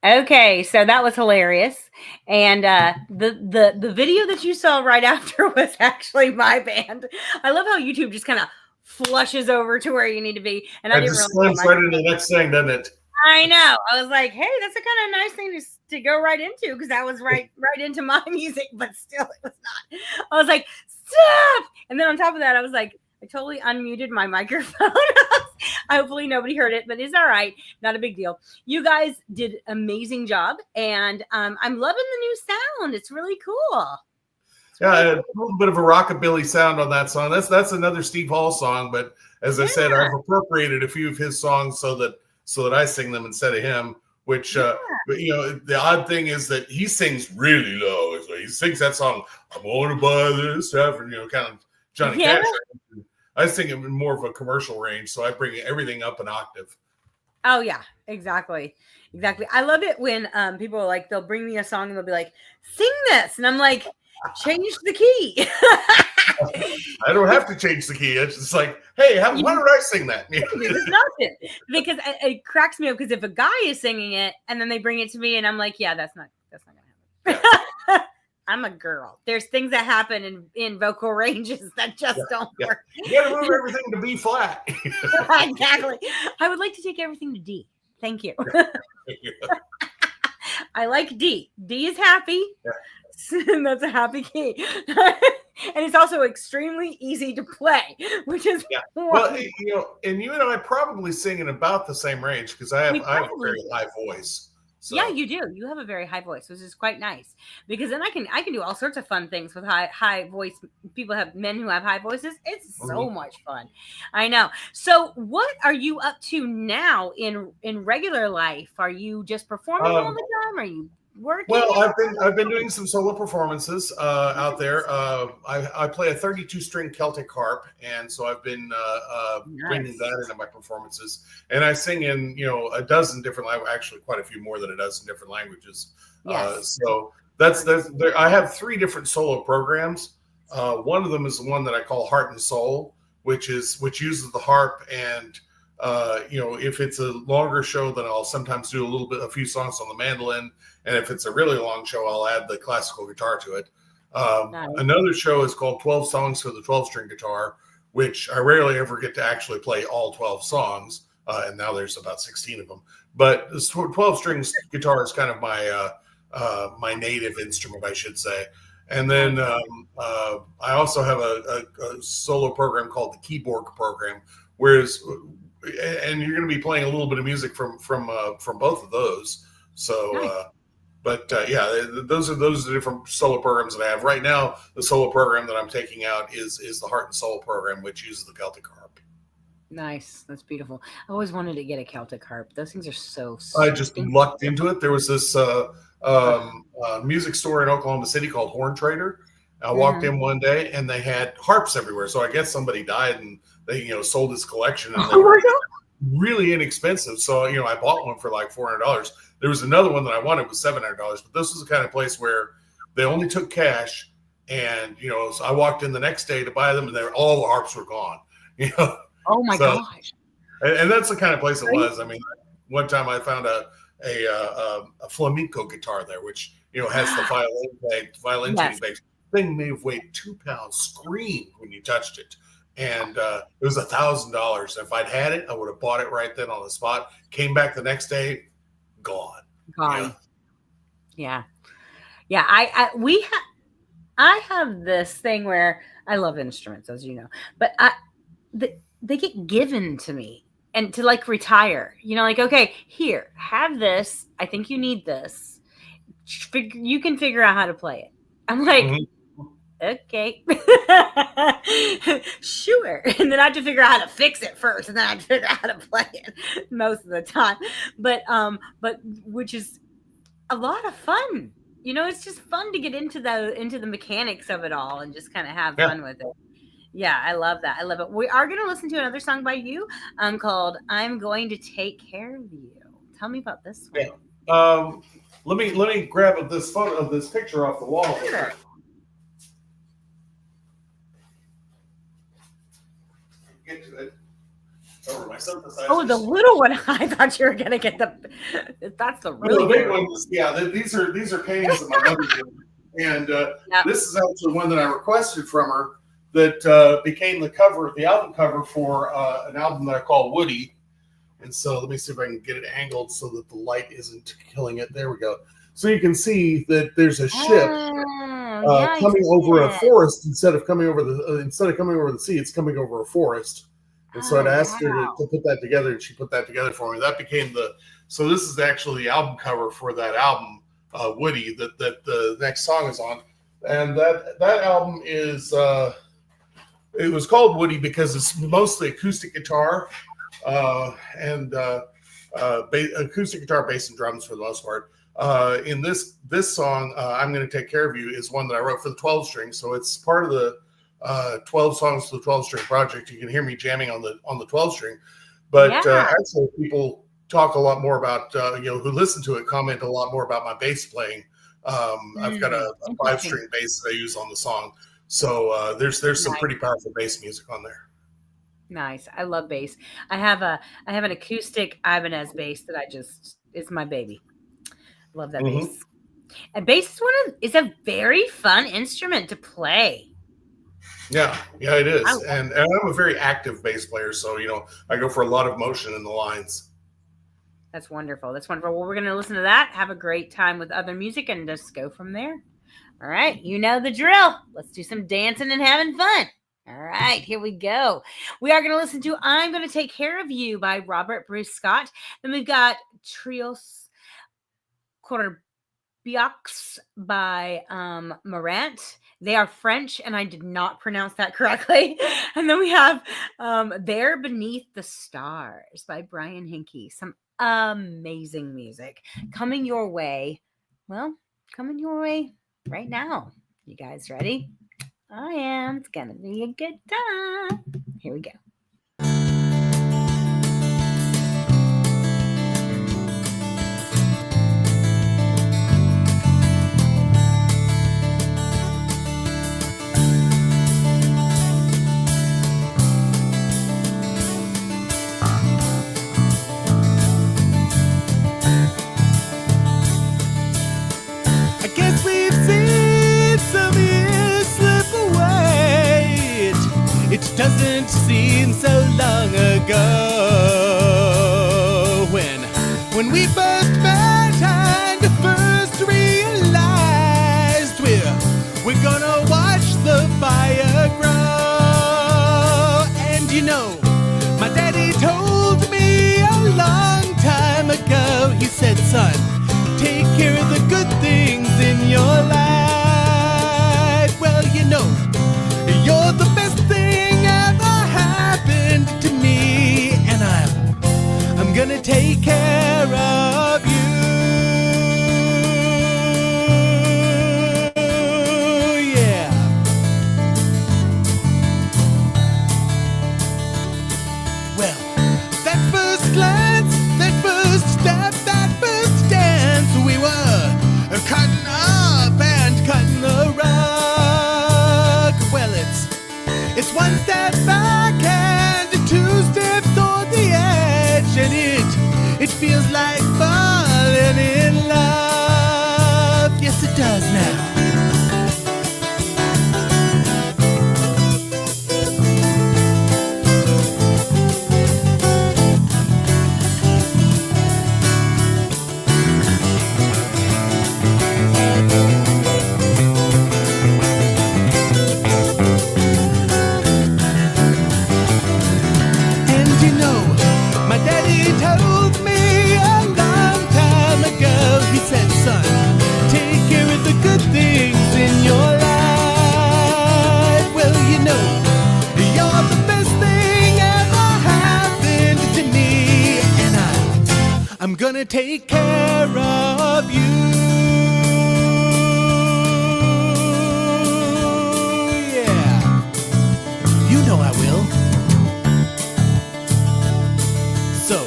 Okay, so that was hilarious, and the video that you saw right after was actually my band. I love how YouTube just kind of flushes over to where you need to be, and I It didn't just realize slams right into the next thing, doesn't it? I know. I was like, hey, that's a kind of nice thing to go right into because that was right into my music, but still it was not. I was like, stop! And then on top of that, I was like, I totally unmuted my microphone. Hopefully nobody heard it, but it's all right. Not a big deal. You guys did amazing job, and I'm loving the new sound. It's really cool. Yeah, a little bit of a rockabilly sound on that song. That's another Steve Hall song, but as I said, I've appropriated a few of his songs so that I sing them instead of him. Which, but the odd thing is that he sings really low. So he sings that song, "I'm gonna buy this stuff," and kind of Johnny Cash. I sing it in more of a commercial range, so I bring everything up an octave. Oh yeah, exactly. I love it when people are like, they'll bring me a song and they'll be like, sing this, and I'm like, change the key. I don't have to change the key. It's just like, hey, why don't I sing that? There's nothing, because it cracks me up because if a guy is singing it and then they bring it to me and I'm like, yeah, that's not gonna happen. Yeah. I'm a girl. There's things that happen in vocal ranges that just don't work. You gotta move everything to B flat. Exactly. I would like to take everything to D. Thank you. I like D. D is happy. And that's a happy key. And it's also extremely easy to play, which is well, and you and I probably sing in about the same range because I have a very high voice. So. Yeah, you do. You have a very high voice, which is quite nice because then I can do all sorts of fun things with high voice. Men who have high voices. It's so much fun. I know. So, what are you up to now in regular life? Are you just performing all the time? Are you working? Well, I've been doing some solo performances out there. I play a 32-string Celtic harp, and so I've been bringing that into my performances. And I sing in a dozen different languages, actually quite a few more than a dozen different languages. So that's there. I have 3 different solo programs. One of them is the one that I call Heart and Soul, which uses the harp and. If it's a longer show, then I'll sometimes do a few songs on the mandolin. And if it's a really long show, I'll add the classical guitar to it. Another show is called 12 Songs for the 12-String Guitar, which I rarely ever get to actually play all 12 songs. And now there's about 16 of them. But this 12-string guitar is kind of my native instrument, I should say. And then I also have a solo program called the Keyboard program, and you're going to be playing a little bit of music from both of those. So, nice. Those are the different solo programs that I have right now. The solo program that I'm taking out is the Heart and Soul program, which uses the Celtic harp. Nice, that's beautiful. I always wanted to get a Celtic harp. Those things are so. I just lucked into it. There was this music store in Oklahoma City called Horn Trader. I walked in one day and they had harps everywhere. So I guess somebody died and they, sold his collection and they were really inexpensive. So, I bought one for like $400. There was another one that I wanted was $700, but this was the kind of place where they only took cash. And, so I walked in the next day to buy them and all the harps were gone, Oh my gosh. And that's the kind of place it was. I mean, one time I found a flamenco guitar there, which, has the violin tuning bass. Thing may have weighed 2 pounds, screamed when you touched it. And it was $1,000. If I'd had it, I would have bought it right then on the spot. Came back the next day, gone. Yeah. I have this thing where I love instruments, as you know, but they get given to me and to like retire. Okay, here, have this. I think you need this. You can figure out how to play it. I'm like. Okay. Sure. And then I have to figure out how to fix it first, and then I have to figure out how to play it most of the time. But which is a lot of fun. It's just fun to get into the mechanics of it all and just kind of have fun with it. Yeah, I love that. I love it. We are going to listen to another song by you called I'm Going to Take Care of You. Tell me about this one. Yeah. Let me grab this photo of this picture off the wall. Sure. Get to it. over my synthesizers. Oh, the little one. I thought you were gonna get that's the really the big cool. one. These are paintings of my mother did. And Yep. this is actually one that I requested from her that became the album cover for an album that I call Woody. And so let me see if I can get it angled so that the light isn't killing it. There we go. So you can see that there's a ship coming over a forest instead of coming over the sea. It's coming over a forest. And so I'd asked her to put that together, and she put that together for me. That became so this is actually the album cover for that album, Woody, that the next song is on. And that album is it was called Woody because it's mostly acoustic guitar and acoustic guitar, bass, and drums for the most part. In this song, I'm Going to Take Care of You is one that I wrote for the 12 string. So it's part of the 12 songs for the 12 string project. You can hear me jamming on the 12 string, but actually people talk a lot more about who listen to it comment a lot more about my bass playing. I've got a 5 string bass that I use on the song, so there's some pretty powerful bass music on there. Nice. I love bass. I have an acoustic Ibanez bass that is my baby. Love that bass. And bass is a very fun instrument to play. Yeah, it is. And I'm a very active bass player, so I go for a lot of motion in the lines. That's wonderful. Well, we're going to listen to that, have a great time with other music, and just go from there. All right, you know the drill. Let's do some dancing and having fun. All right, here we go. We are going to listen to I'm Going to Take Care of You by Robert Bruce Scott. Then we've got Trios Corbiaux by Morant. They are French, and I did not pronounce that correctly. And then we have There Beneath the Stars by Brian Hinkey. Some amazing music coming your way. Well, coming your way right now. You guys ready? I am. It's going to be a good time. Here we go. It doesn't seem so long ago when we first met and first realized we're gonna watch the fire grow. And my daddy told me a long time ago, he said, son, take care of the good things in your life. Well, you're the best thing ever happened to me, and I'm gonna take care of you. Yeah. Well, that first glance, that first step, that first dance, we were cutting up and cutting the rug. Well, it's one step back and 2 steps toward the edge, and it feels like falling in love. Yes, it does now. I'm gonna take care of you. Yeah, I will. So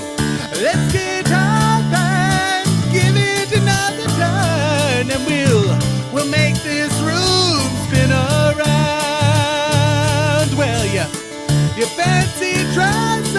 let's get up and give it another turn, and we'll make this room spin around. Well, you fancy tries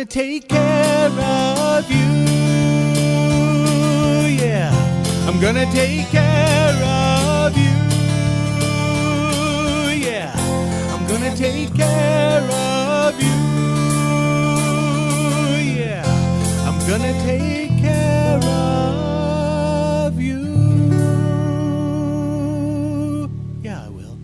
take care of you. Yeah, I'm gonna take care of you. Yeah, I'm gonna take care of you. Yeah, I'm gonna take care of you. Yeah, I will.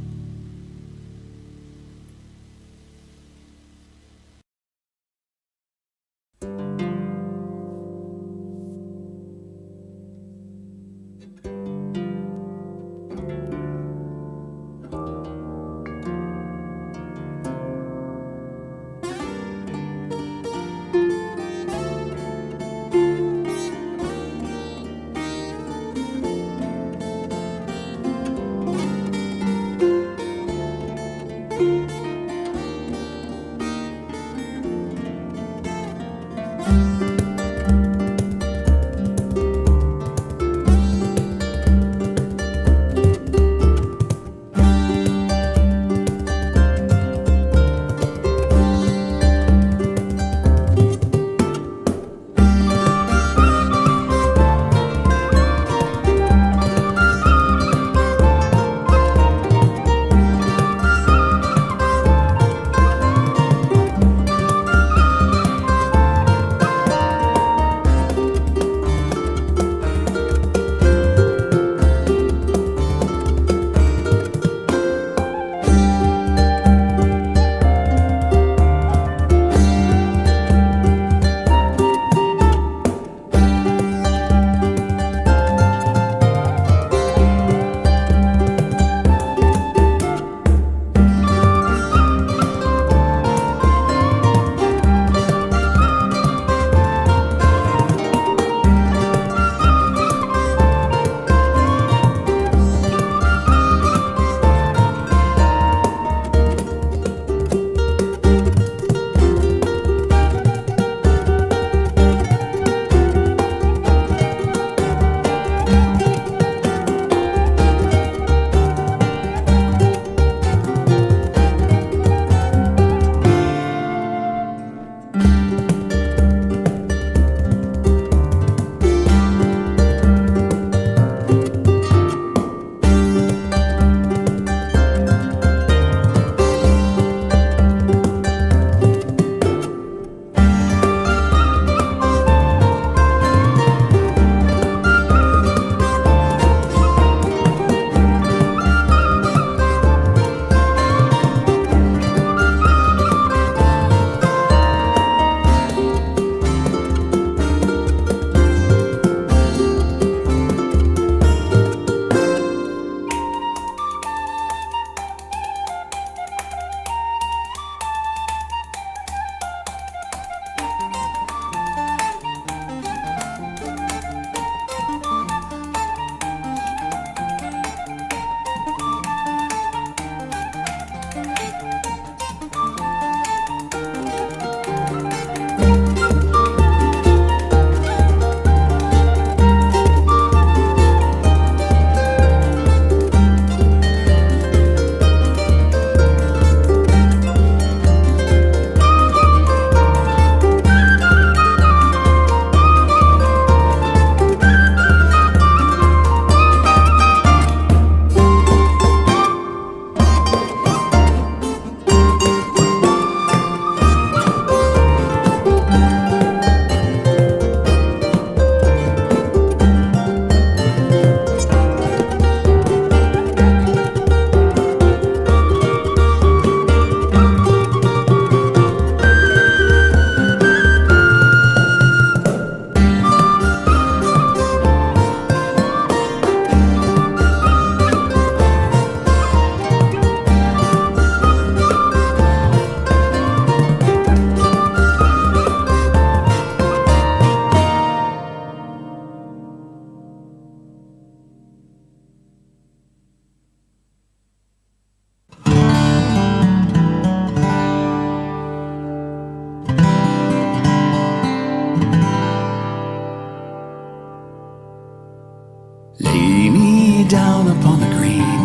Lay me down upon the green.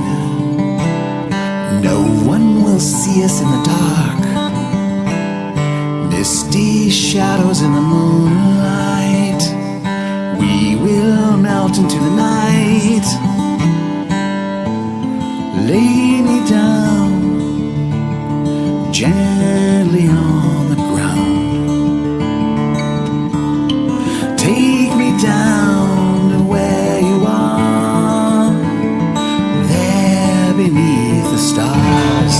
No one will see us in the dark. misty shadows in the moonlight. We will melt into the night. Lay me down gently on the ground. Take me down to where you are, there beneath the stars.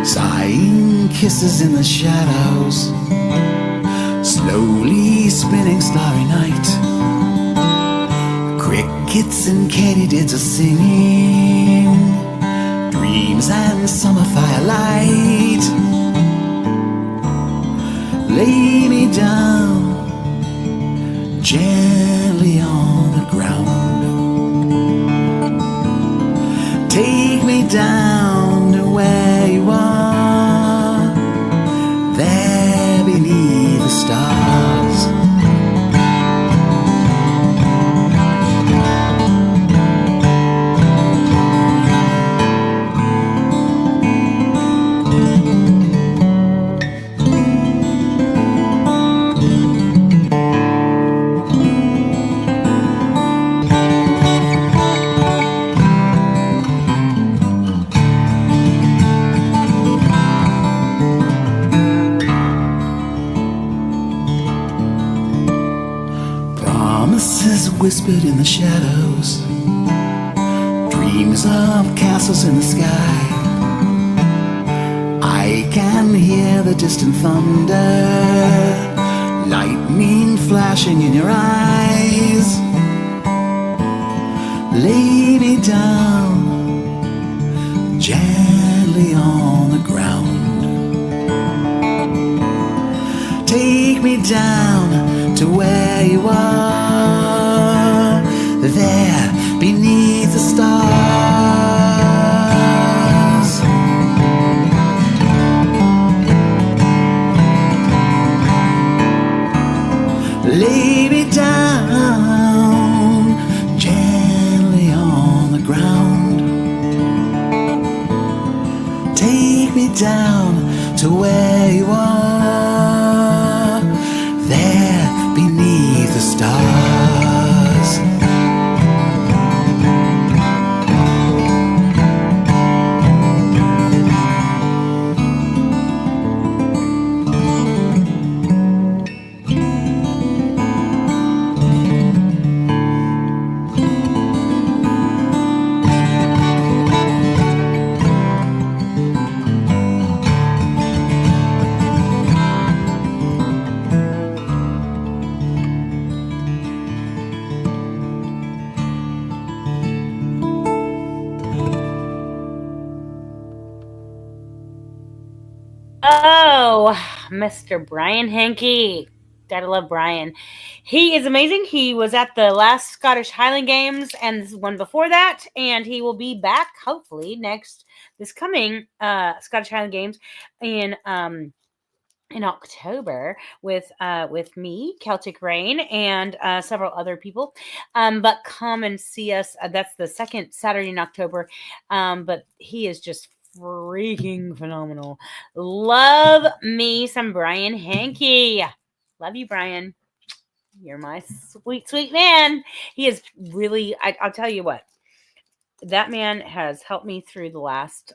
Sighing kisses in the shadows, slowly spinning starry night. Crickets and katydids are singing, dreams and summer firelight. Lay me down gently on the ground. Take me down to where you are, there beneath the stars. Promises whispered in the shadows, dreams of castles in the sky. I can hear the distant thunder, lightning flashing in your eyes. Lay me down gently on the ground. Take me down to where you are, there beneath the stars. Lay me down gently on the ground. Take me down to where you are, there beneath the stars. Oh, Mr. Brian Hankey. Gotta love Brian. He is amazing. He was at the last Scottish Highland Games and this one before that, and he will be back hopefully this coming Scottish Highland Games in October with me, Celtic Rain, and several other people. But come and see us. That's the second Saturday in October. But he is just freaking phenomenal. Love me some Brian Hankey. Love you, Brian. You're my sweet, sweet man. He is really. I'll tell you what. That man has helped me through the last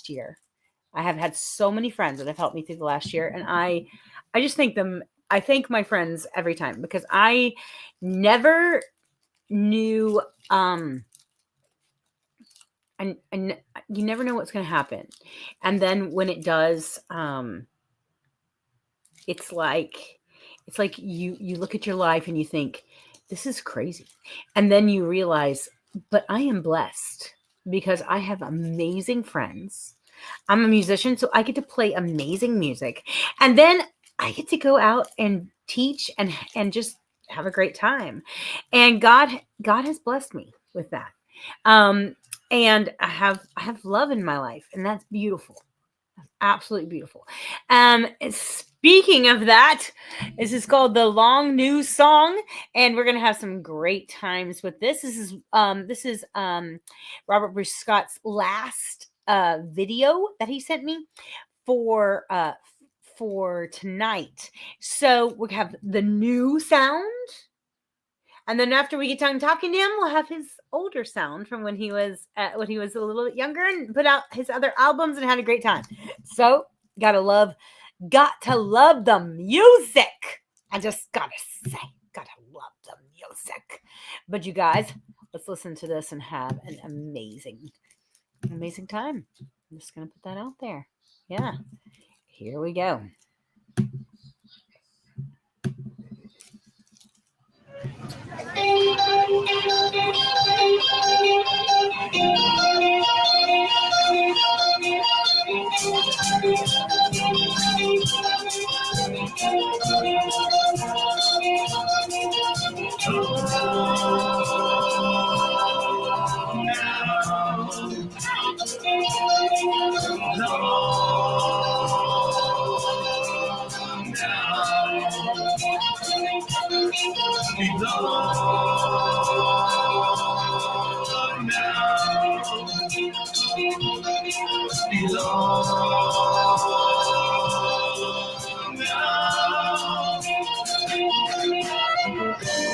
year. I have had so many friends that have helped me through the last year, and I just thank them. I thank my friends every time because I never knew and you never know what's going to happen. And then when it does, it's like you look at your life and you think, this is crazy. And then you realize, but I am blessed because I have amazing friends. I'm a musician, so I get to play amazing music. And then I get to go out and teach and just have a great time. And God has blessed me with that. And I have love in my life, and that's beautiful. That's absolutely beautiful. Speaking of that, this is called The Long New Song, and we're gonna have some great times with this. This is Robert Bruce Scott's last video that he sent me for tonight. So we have the new sound, and then after we get done talking to him, we'll have his older sound from when he was a little bit younger and put out his other albums and had a great time. So got to love the music. I just gotta say, gotta love the music. But you guys, let's listen to this and have an amazing time. I'm just gonna put that out there. Yeah, here we go.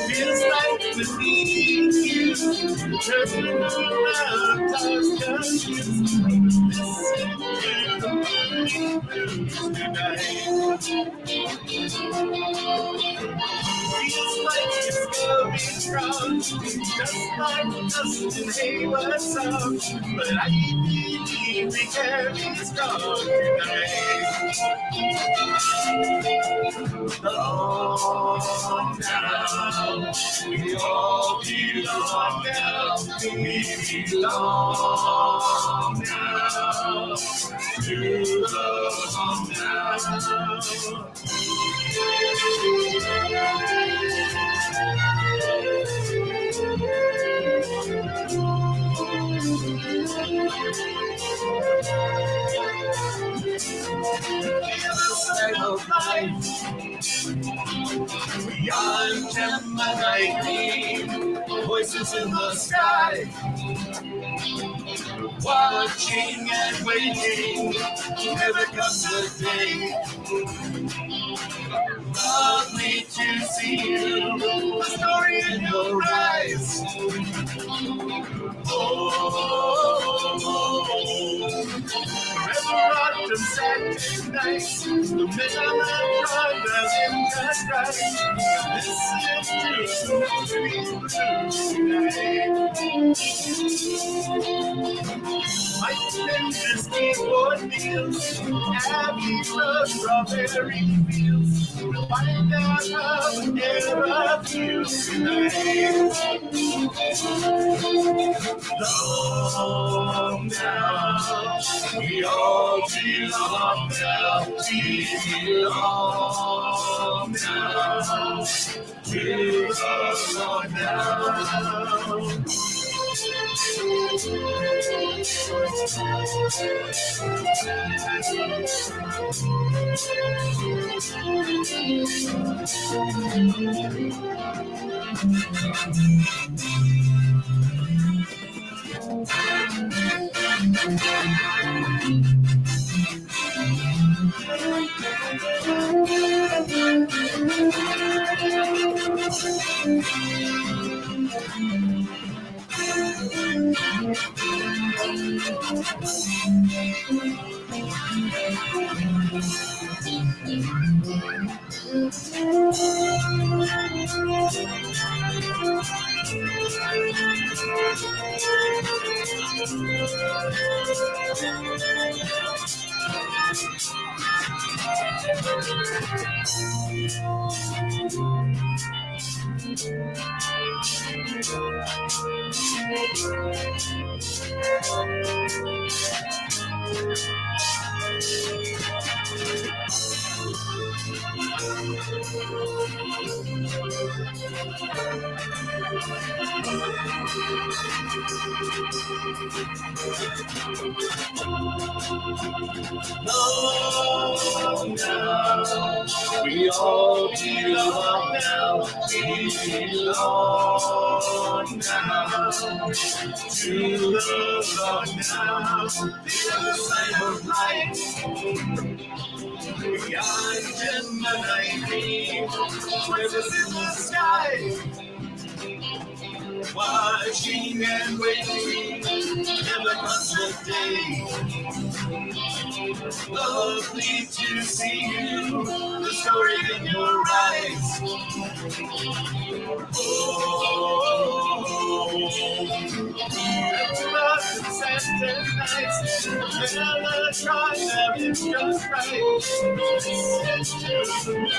Feels like with me, you turn around, touch the shoes, listen to the morning blues tonight. Feels like it's going strong, just like Dustin Hayward's song, but I believe we can be strong tonight. Long now, we all belong now. We belong now to love beyond Gemini green, voices in the sky, watching and waiting, never comes a day. Lovely to see you, the story in your eyes. Forever autumn Saturday night, the middle of brothers in the sky. Listen to the tonight. My fingers keyboard feels, happy love, strawberry fields. We'll find out how the era feels tonight. Long now, we all belong now. We belong now to love now. Oh, now we all belong now. We belong now to the Lord now. The other side of life, beyond Gemini, rivers in the sky, watching and waiting. Never comes a day. Lovely to see you, the story in your eyes. Oh, beautiful Santa nights, melancholy that is just right. Listen to the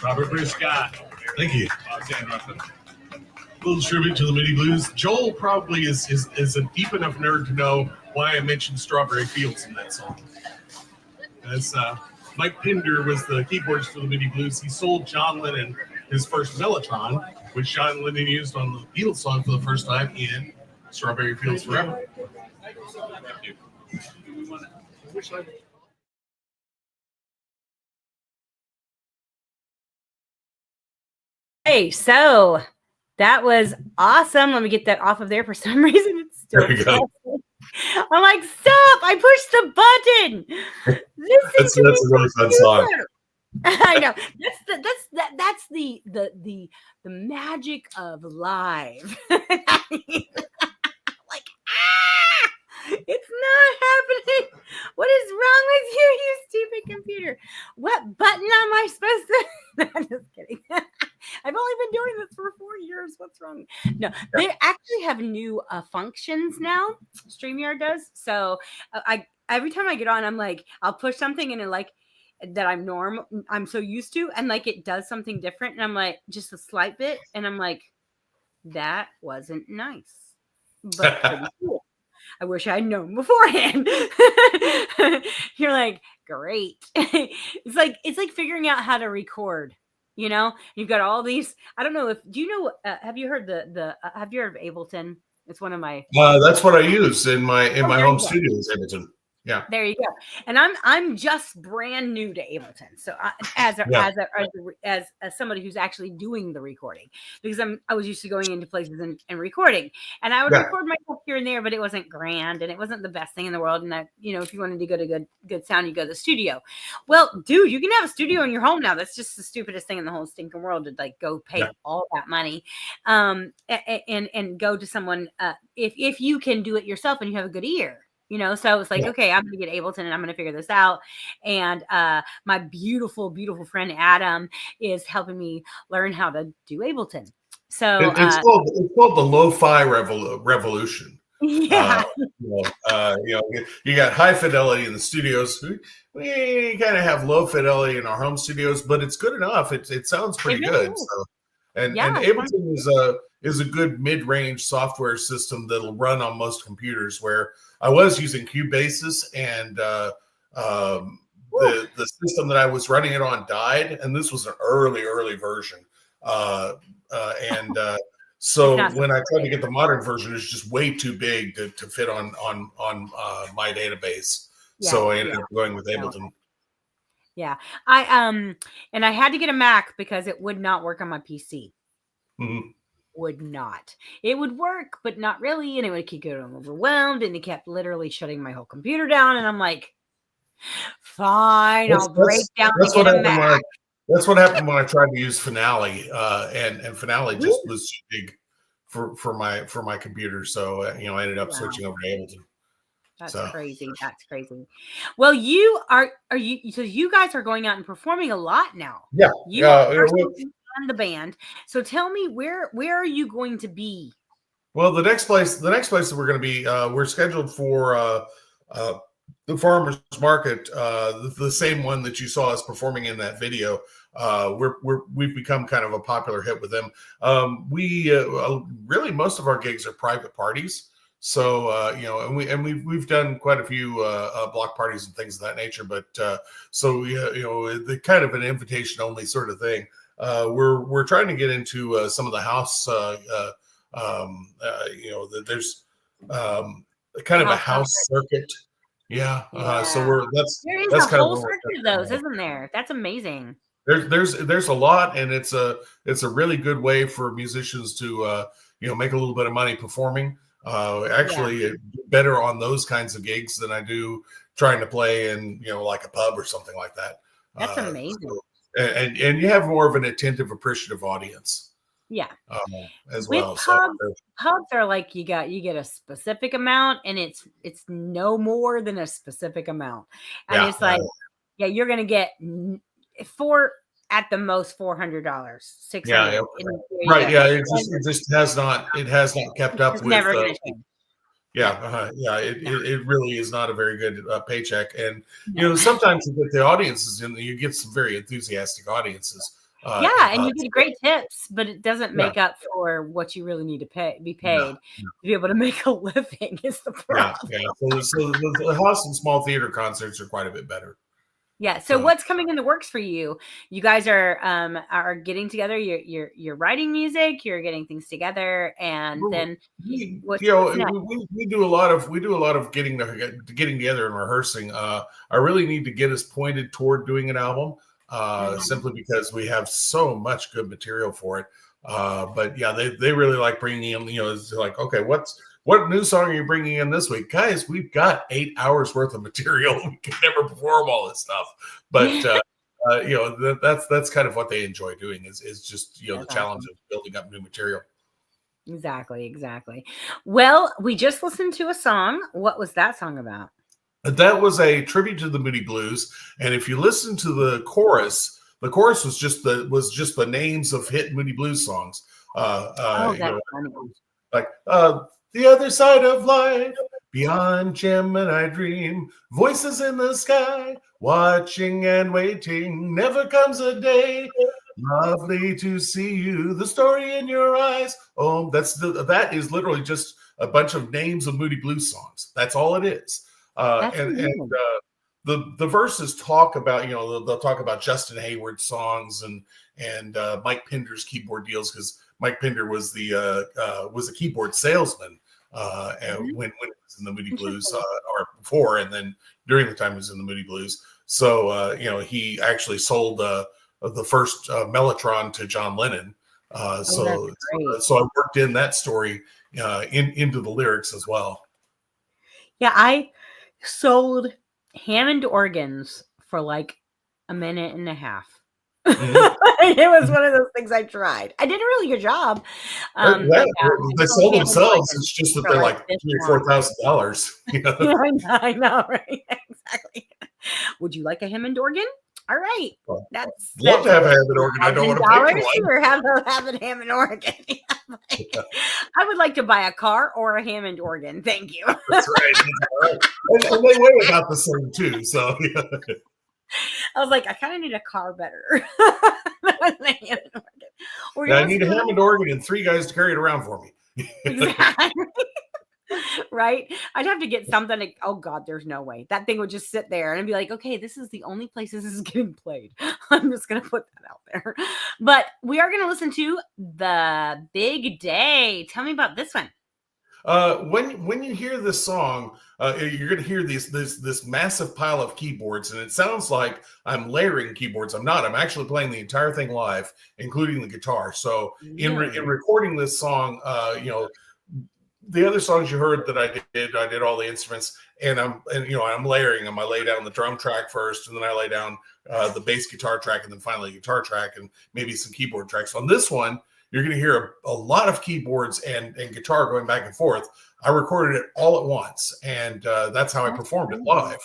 Robert Bruce Scott. Thank you. Little tribute to the Mini Blues. Joel probably is a deep enough nerd to know why I mentioned Strawberry Fields in that song. As Mike Pinder was the keyboardist for the Mini Blues, he sold John Lennon his first Mellotron, which John Lennon used on the Beatles song for the first time in Strawberry Fields Forever. Hey, so that was awesome. Let me get that off of there. For some reason, it's still. There you go. I'm like, stop! I pushed the button. That's a really fun song. I know. That's the magic of live. Like, it's not happening. What is wrong with you, you stupid computer? What button am I supposed to? I'm just kidding. I've only been doing this for 4 years. What's wrong? No, they actually have new functions now. StreamYard does. So I every time I get on, I'm like, I'll push something and it like that I'm so used to, and like it does something different, and I'm like, just a slight bit, and I'm like, that wasn't nice, but pretty cool. I wish I'd known beforehand. You're like, great. It's like figuring out how to record. You know, you've got all these. I don't know do you know? Have you heard have you heard of Ableton? It's one of my. That's what I use in my home studio is Ableton. Yeah. There you go. And I'm just brand new to Ableton. So as somebody who's actually doing the recording, because I was used to going into places and recording, and I would record myself here and there, but it wasn't grand and it wasn't the best thing in the world. And if you wanted to go to good sound, you go to the studio. Well, dude, you can have a studio in your home now. That's just the stupidest thing in the whole stinking world to like go pay all that money, and go to someone if you can do it yourself and you have a good ear. So I was like, okay, I'm going to get Ableton and I'm going to figure this out. And my beautiful, beautiful friend Adam is helping me learn how to do Ableton. So it's called the lo-fi revolution. Yeah. You got high fidelity in the studios. We kind of have low fidelity in our home studios, but it's good enough. It sounds pretty good. So, and Ableton is a good mid-range software system that'll run on most computers. Where I was using Cubasis, and the system that I was running it on died, and this was an early version. So when I tried to get the modern version, it's just way too big to fit on my database. So I ended up going with Ableton. Yeah, I had to get a Mac because it would not work on my PC. Mm-hmm. Would not. It would work, but not really, and it would keep getting overwhelmed, and it kept literally shutting my whole computer down. And I'm like, fine, I'll break down and get a Mac. That's what happened when I tried to use Finale, and Finale just was too big for my computer. So I ended up Wow. switching over to Ableton. That's So crazy. That's crazy. Well, you are you so you guys are going out and performing a lot now. yeah, You are well, personally on the band. So tell me where are you going to be? well, the next place that we're going to be, we're scheduled for the farmers market, the same one that you saw us performing in that video. We've become kind of a popular hit with them. We really, most of our gigs are private parties. So and we've done quite a few block parties and things of that nature. But so the kind of an invitation only sort of thing. We're trying to get into some of the house. There's kind of a house circuit. Yeah. So there is that's a kind of whole where circuit of those, isn't there? That's amazing. there's a lot, and it's a really good way for musicians to make a little bit of money performing. Actually, better on those kinds of gigs than I do trying to play in like a pub or something like that. That's amazing. And you have more of an attentive, appreciative audience. Yeah. As With well. Pubs are like you get a specific amount, and it's no more than a specific amount, and it's like you're gonna get for at the most $400, $600. Yeah, right. Yeah, it just has not kept up with. Never gonna change. It really is not a very good paycheck, and sometimes you get the audiences, and you get some very enthusiastic audiences. And you get great tips, but it doesn't make up for what you really need to be paid to be able to make a living. Is the problem? So the house and small theater concerts are quite a bit better. Yeah. So what's coming in the works for you? You guys are getting together. You're writing music. You're getting things together, and then we do a lot of getting together and rehearsing. I really need to get us pointed toward doing an album. Simply because we have so much good material for it. But yeah, they really like bringing in, it's like, okay, what new song are you bringing in this week? Guys, we've got 8 hours worth of material. We can never perform all this stuff. But, that's kind of what they enjoy doing is just, the challenge of building up new material. Exactly. Well, we just listened to a song. What was that song about? That was a tribute to the Moody Blues, and if you listen to the chorus was just the names of hit Moody Blues songs. That's funny. Like the other side of life, beyond Gemini dream, voices in the sky, watching and waiting. Never comes a day, lovely to see you. The story in your eyes. Oh, that is literally just a bunch of names of Moody Blues songs. That's all it is. The verses talk about they'll talk about Justin Hayward's songs and Mike Pinder's keyboard deals, because Mike Pinder was a keyboard salesman and when he was in the Moody Blues or before, and then during the time he was in the Moody Blues. So he actually sold the first Mellotron to John Lennon. So I worked in that story into the lyrics as well. Yeah, I sold Hammond organs for like a minute and a half. Mm-hmm. It was one of those things I tried. I did a really good job. They sold themselves. It's just that they're like $3,000 or $4,000. I know, right? Exactly. Would you like a Hammond organ? All right. That's love to have a Hammond organ. I don't want to pay for one. Or have a Hammond organ. I would like to buy a car or a Hammond organ. Thank you. That's right. And they weigh about the same too. So I was like, I kind of need a car better. I need a Hammond organ and 3 guys to carry it around for me. Exactly. Right? I'd have to get something like, oh God, there's no way. That thing would just sit there and be like, okay, this is the only place this is getting played. I'm just going to put that out there. But we are going to listen to The Big Day. Tell me about this one. When you hear this song, you're going to hear this massive pile of keyboards, and it sounds like I'm layering keyboards. I'm not. I'm actually playing the entire thing live, including the guitar. So in recording this song, the other songs you heard that I did all the instruments, and I'm layering them. I lay down the drum track first, and then I lay down the bass guitar track, and then finally the guitar track, and maybe some keyboard tracks. On this one, you're going to hear a lot of keyboards and guitar going back and forth. I recorded it all at once, and that's how I performed it live.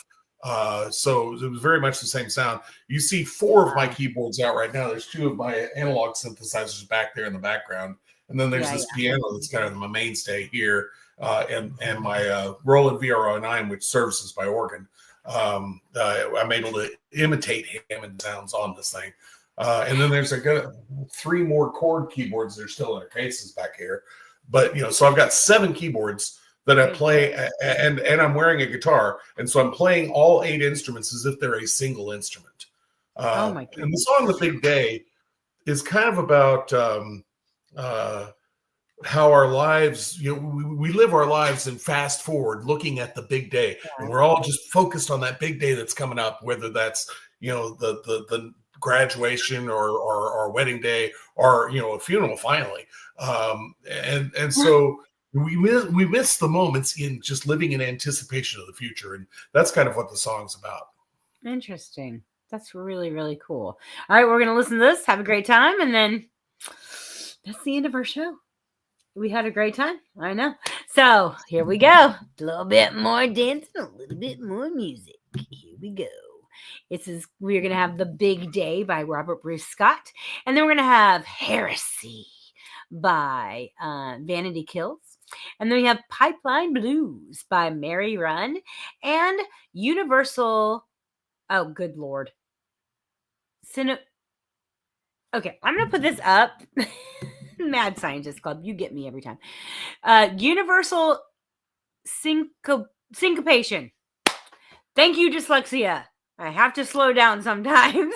So it was very much the same sound. You see 4 of my keyboards out right now. There's 2 of my analog synthesizers back there in the background. And then there's this piano that's kind of my mainstay here, and my Roland VRO9, which serves as my organ. I'm able to imitate Hammond sounds on this thing. And then there's 3 more chord keyboards that are still in their cases back here. But, so I've got 7 keyboards that I play, and I'm wearing a guitar. And so I'm playing all 8 instruments as if they're a single instrument. Oh my goodness. And the song The Big Day is kind of about how our lives, we live our lives and fast forward looking at the big day. And we're all just focused on that big day that's coming up, whether that's, the graduation or wedding day or, a funeral finally. And so we miss the moments in just living in anticipation of the future. And that's kind of what the song's about. Interesting. That's really, really cool. All right, we're going to listen to this, have a great time, and then that's the end of our show. We had a great time. I know. So here we go. A little bit more dancing, a little bit more music. Here we go. We're going to have The Big Day by Robert Bruce Scott. And then we're going to have Heresy by Vanity Kills. And then we have Pipeline Blues by Mary Run. And Universal, oh, good Lord. Okay, I'm going to put this up. Mad Scientist Club. You get me every time. Universal Syncopation. Thank you, dyslexia. I have to slow down sometimes.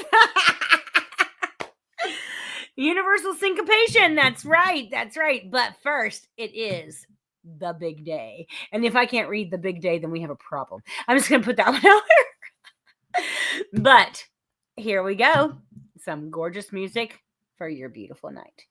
Universal Syncopation. That's right. That's right. But first, it is The Big Day. And if I can't read The Big Day, then we have a problem. I'm just going to put that one out there. But here we go. Some gorgeous music for your beautiful night.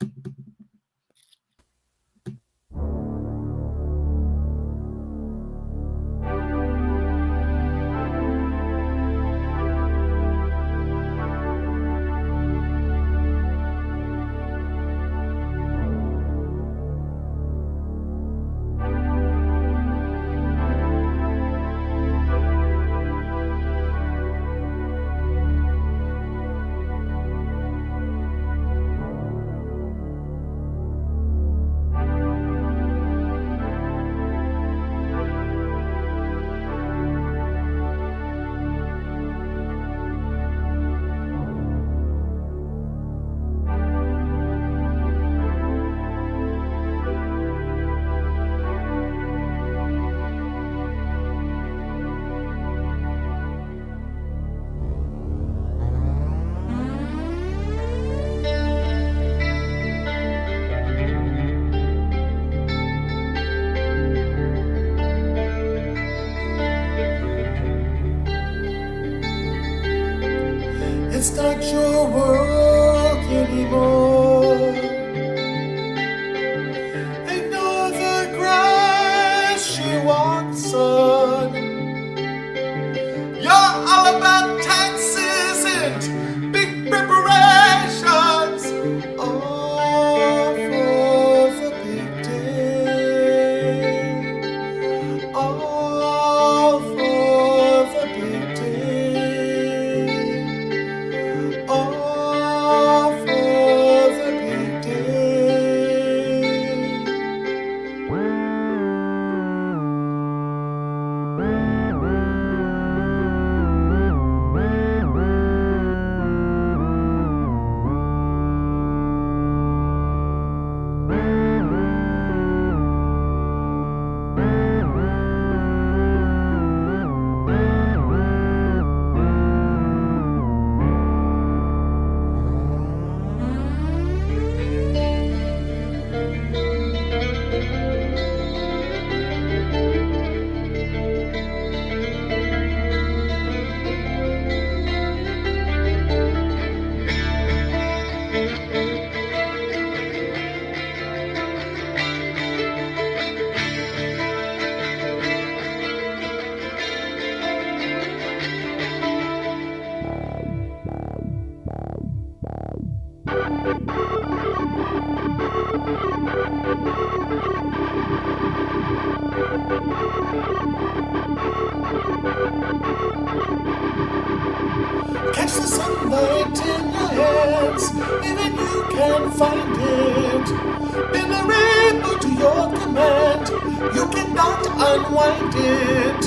unwind it.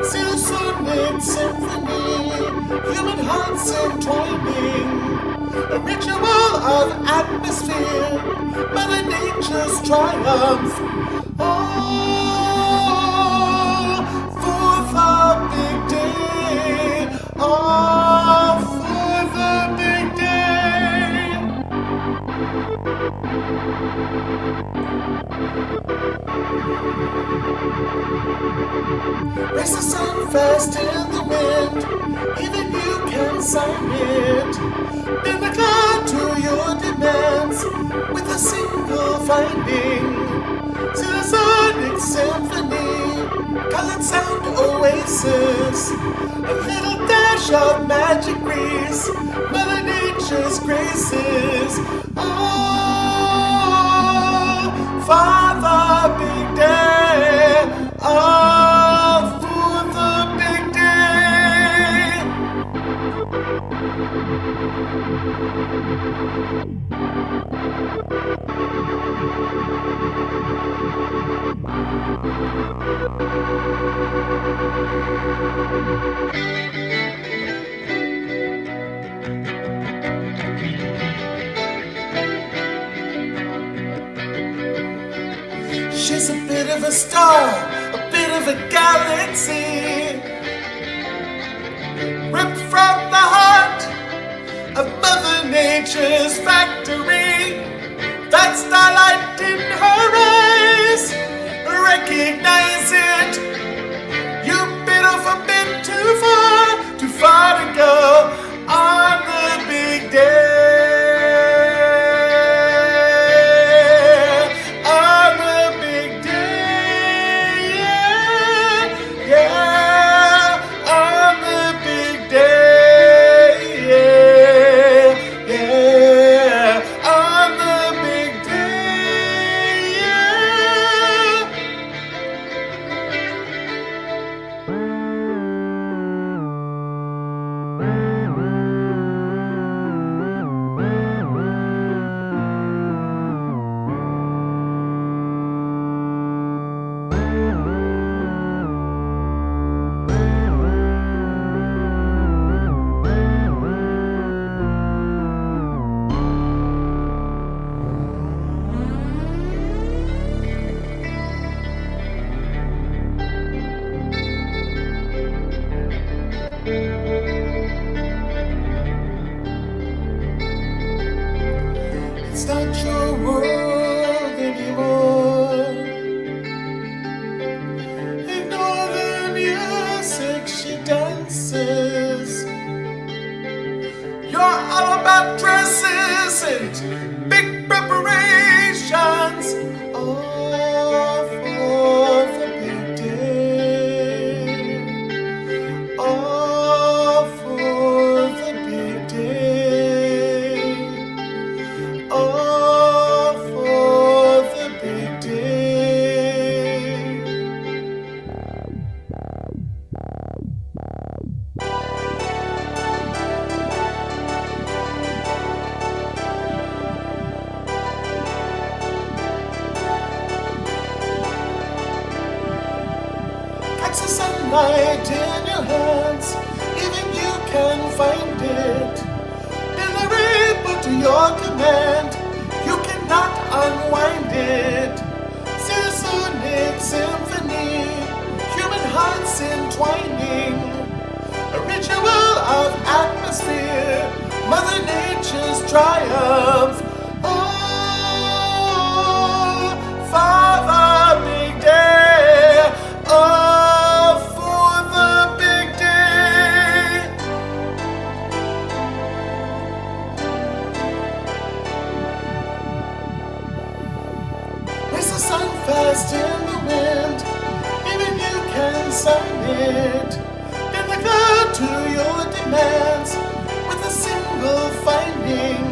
Seasonic symphony, human hearts entwining, a ritual of atmosphere, Mother Nature's triumph. All for the big day. All for the big day. Race the sun fast in the wind, even you can sign it. Bend the cloud to your demands with a single finding. Seasonic symphony, colored sound oasis, a little dash of magic breeze, Mother Nature's graces. Oh, Father, big day. Oh, for the big day. She's a bit of a star, a bit of a galaxy, ripped from the heart of Mother Nature's factory. That starlight in her eyes, recognize it. You've been off a bit too far to go on the big day. It's not your world anymore. Ignore the music, she dances. You're all about dresses and big preparations. All for the big day. All for the big day. All for the big day. Catch the sunlight in your hands, even you can find it. In the rainbow to your command, you cannot unwind it. Seasonic symphony, human hearts entwining, a ritual of atmosphere, Mother Nature's triumph. Oh, Father, big day. Oh, for the big day. Race the sun fast in the wind, even you can sign it. Bend the cloud to your demands with a single finding.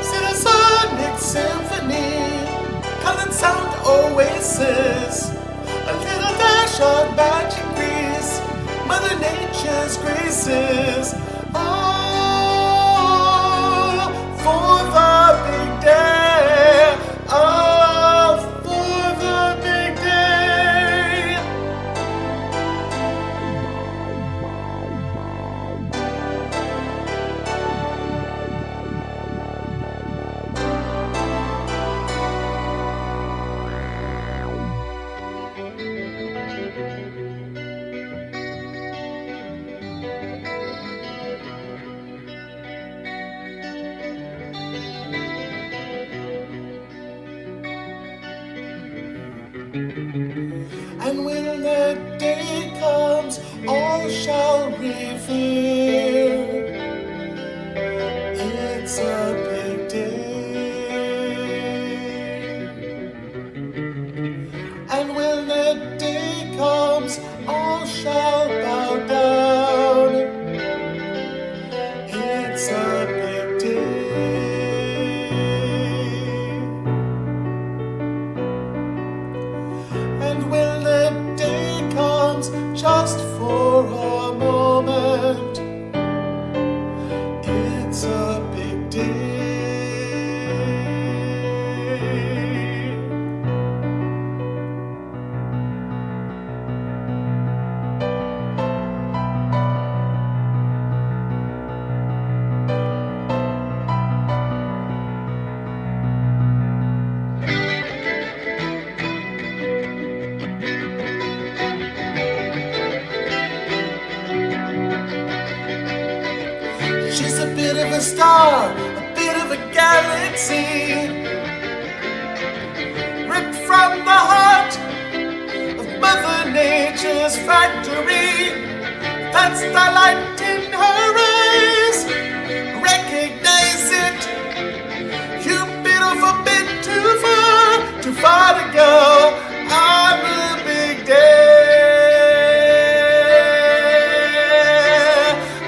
Seasonic symphony, colored sound oasis, a little dash of magic breeze, Mother Nature's graces. Oh, for the big day. Oh, for the big day. that day comes, all shall revere. It's a big day. And when that day comes, all shall bow down. It's a big day. And when that day comes, just for a moment, it's a big day. She's a bit of a star, a bit of a galaxy, ripped from the heart of Mother Nature's factory. That's the light in her eyes. Recognize it. You've been off a bit too far to go on the big day.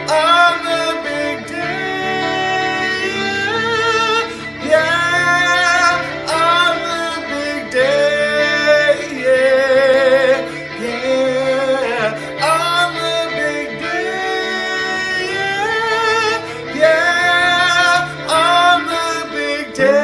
On the big day. Yeah. On the big day. Yeah. On the big day. Yeah. On the big day.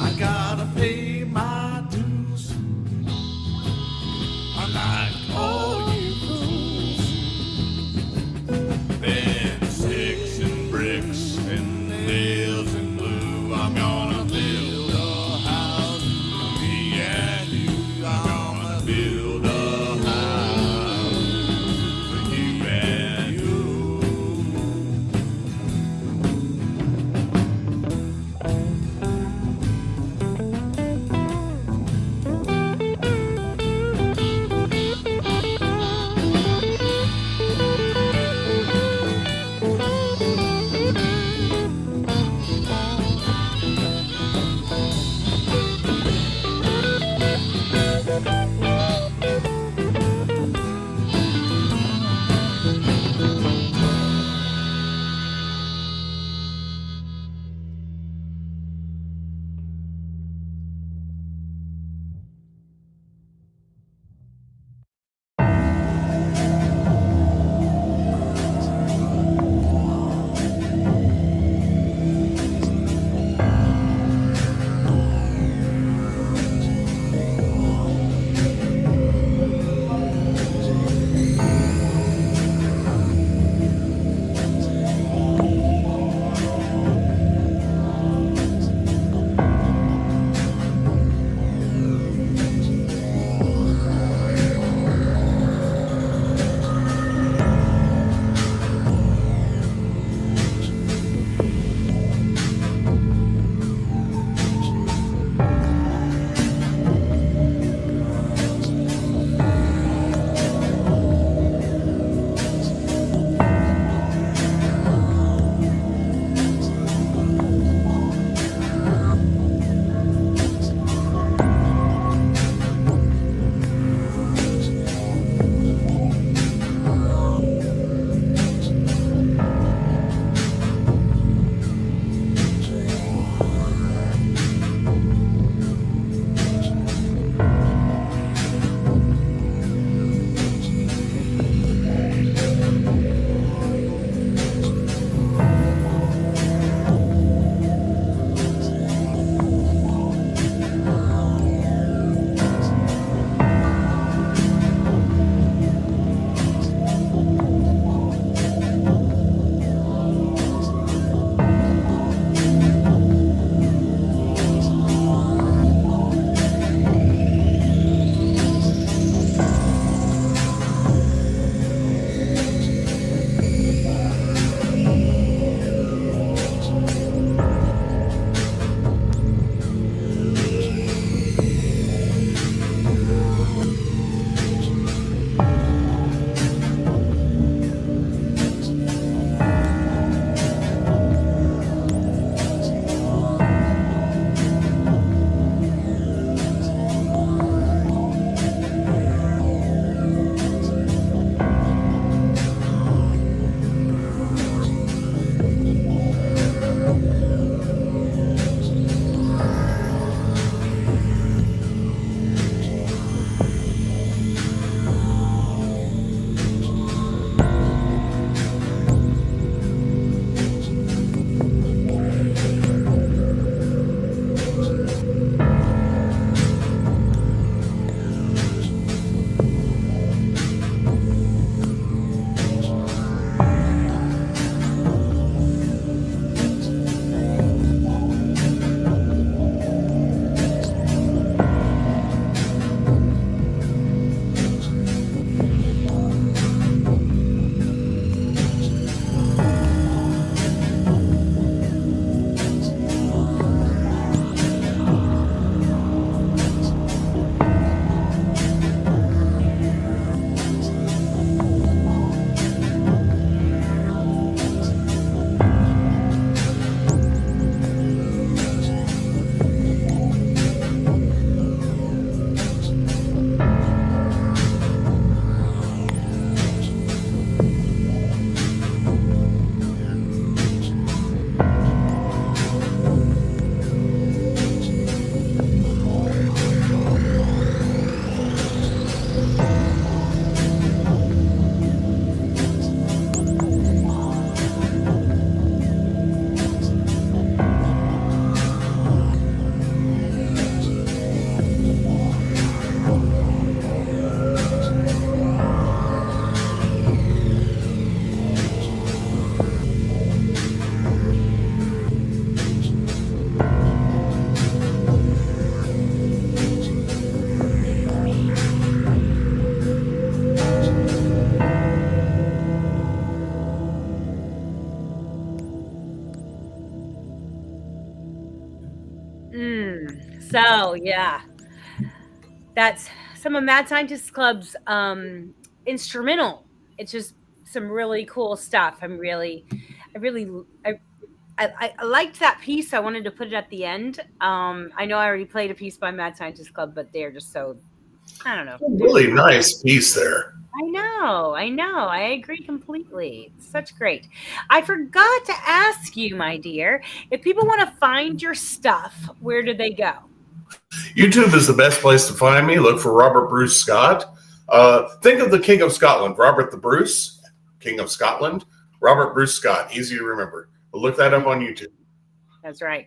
I gotta pay my dues. Unlike all you fools. Bed, sticks and bricks and nails and glue. I'm gonna build a house. Me and you. I'm gonna build a house for you and you. So yeah, that's some of Mad Scientist Club's instrumental. It's just some really cool stuff. I liked that piece. I wanted to put it at the end. I know I already played a piece by Mad Scientist Club, but they're just so, I don't know. Really nice piece there. I know. I agree completely. It's such great. I forgot to ask you, my dear, if people want to find your stuff, where do they go? YouTube is the best place to find me. Look for Robert Bruce Scott. Think of the King of Scotland, Robert the Bruce, King of Scotland, Robert Bruce Scott. Easy to remember. Look that up on YouTube. That's right.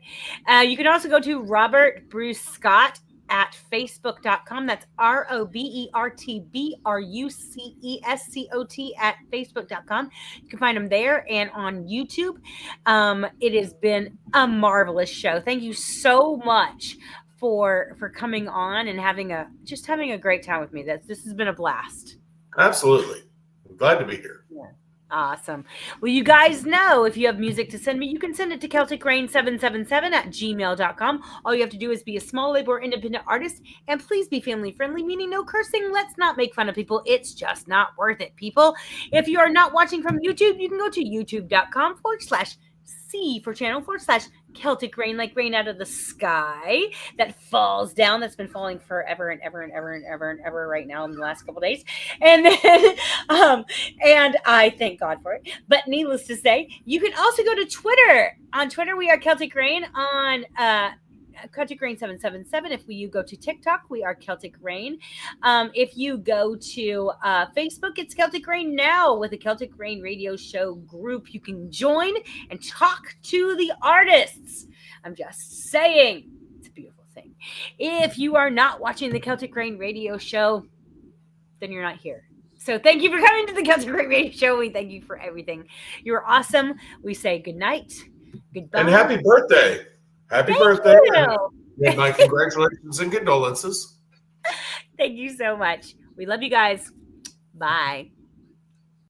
You can also go to Robert Bruce Scott at facebook.com. That's RobertBrucescott at facebook.com. You can find him there and on YouTube. It has been a marvelous show. Thank you so much for coming on and having a great time with me. This has been a blast. Absolutely. I'm glad to be here. Yeah. Awesome. Well, you guys know if you have music to send me, you can send it to CelticRain777 at gmail.com. All you have to do is be a small label or independent artist, and please be family friendly, meaning no cursing. Let's not make fun of people. It's just not worth it, people. If you are not watching from YouTube, you can go to youtube.com/C for channel /Celtic Rain, like rain out of the sky that falls down. That's been falling forever and ever and ever and ever and ever right now in the last couple days. And then, and I thank God for it. But needless to say, you can also go to Twitter. On Twitter, we are Celtic Rain. On Celtic Rain 777. If you go to TikTok, we are Celtic Rain. If you go to Facebook, it's Celtic Rain Now with the Celtic Rain Radio Show group. You can join and talk to the artists. I'm just saying, it's a beautiful thing. If you are not watching the Celtic Rain Radio Show, then you're not here. So thank you for coming to the Celtic Rain Radio Show. We thank you for everything. You're awesome. We say good night, goodbye, and happy birthday. Happy birthday. And my congratulations and condolences. Thank you so much. We love you guys. Bye.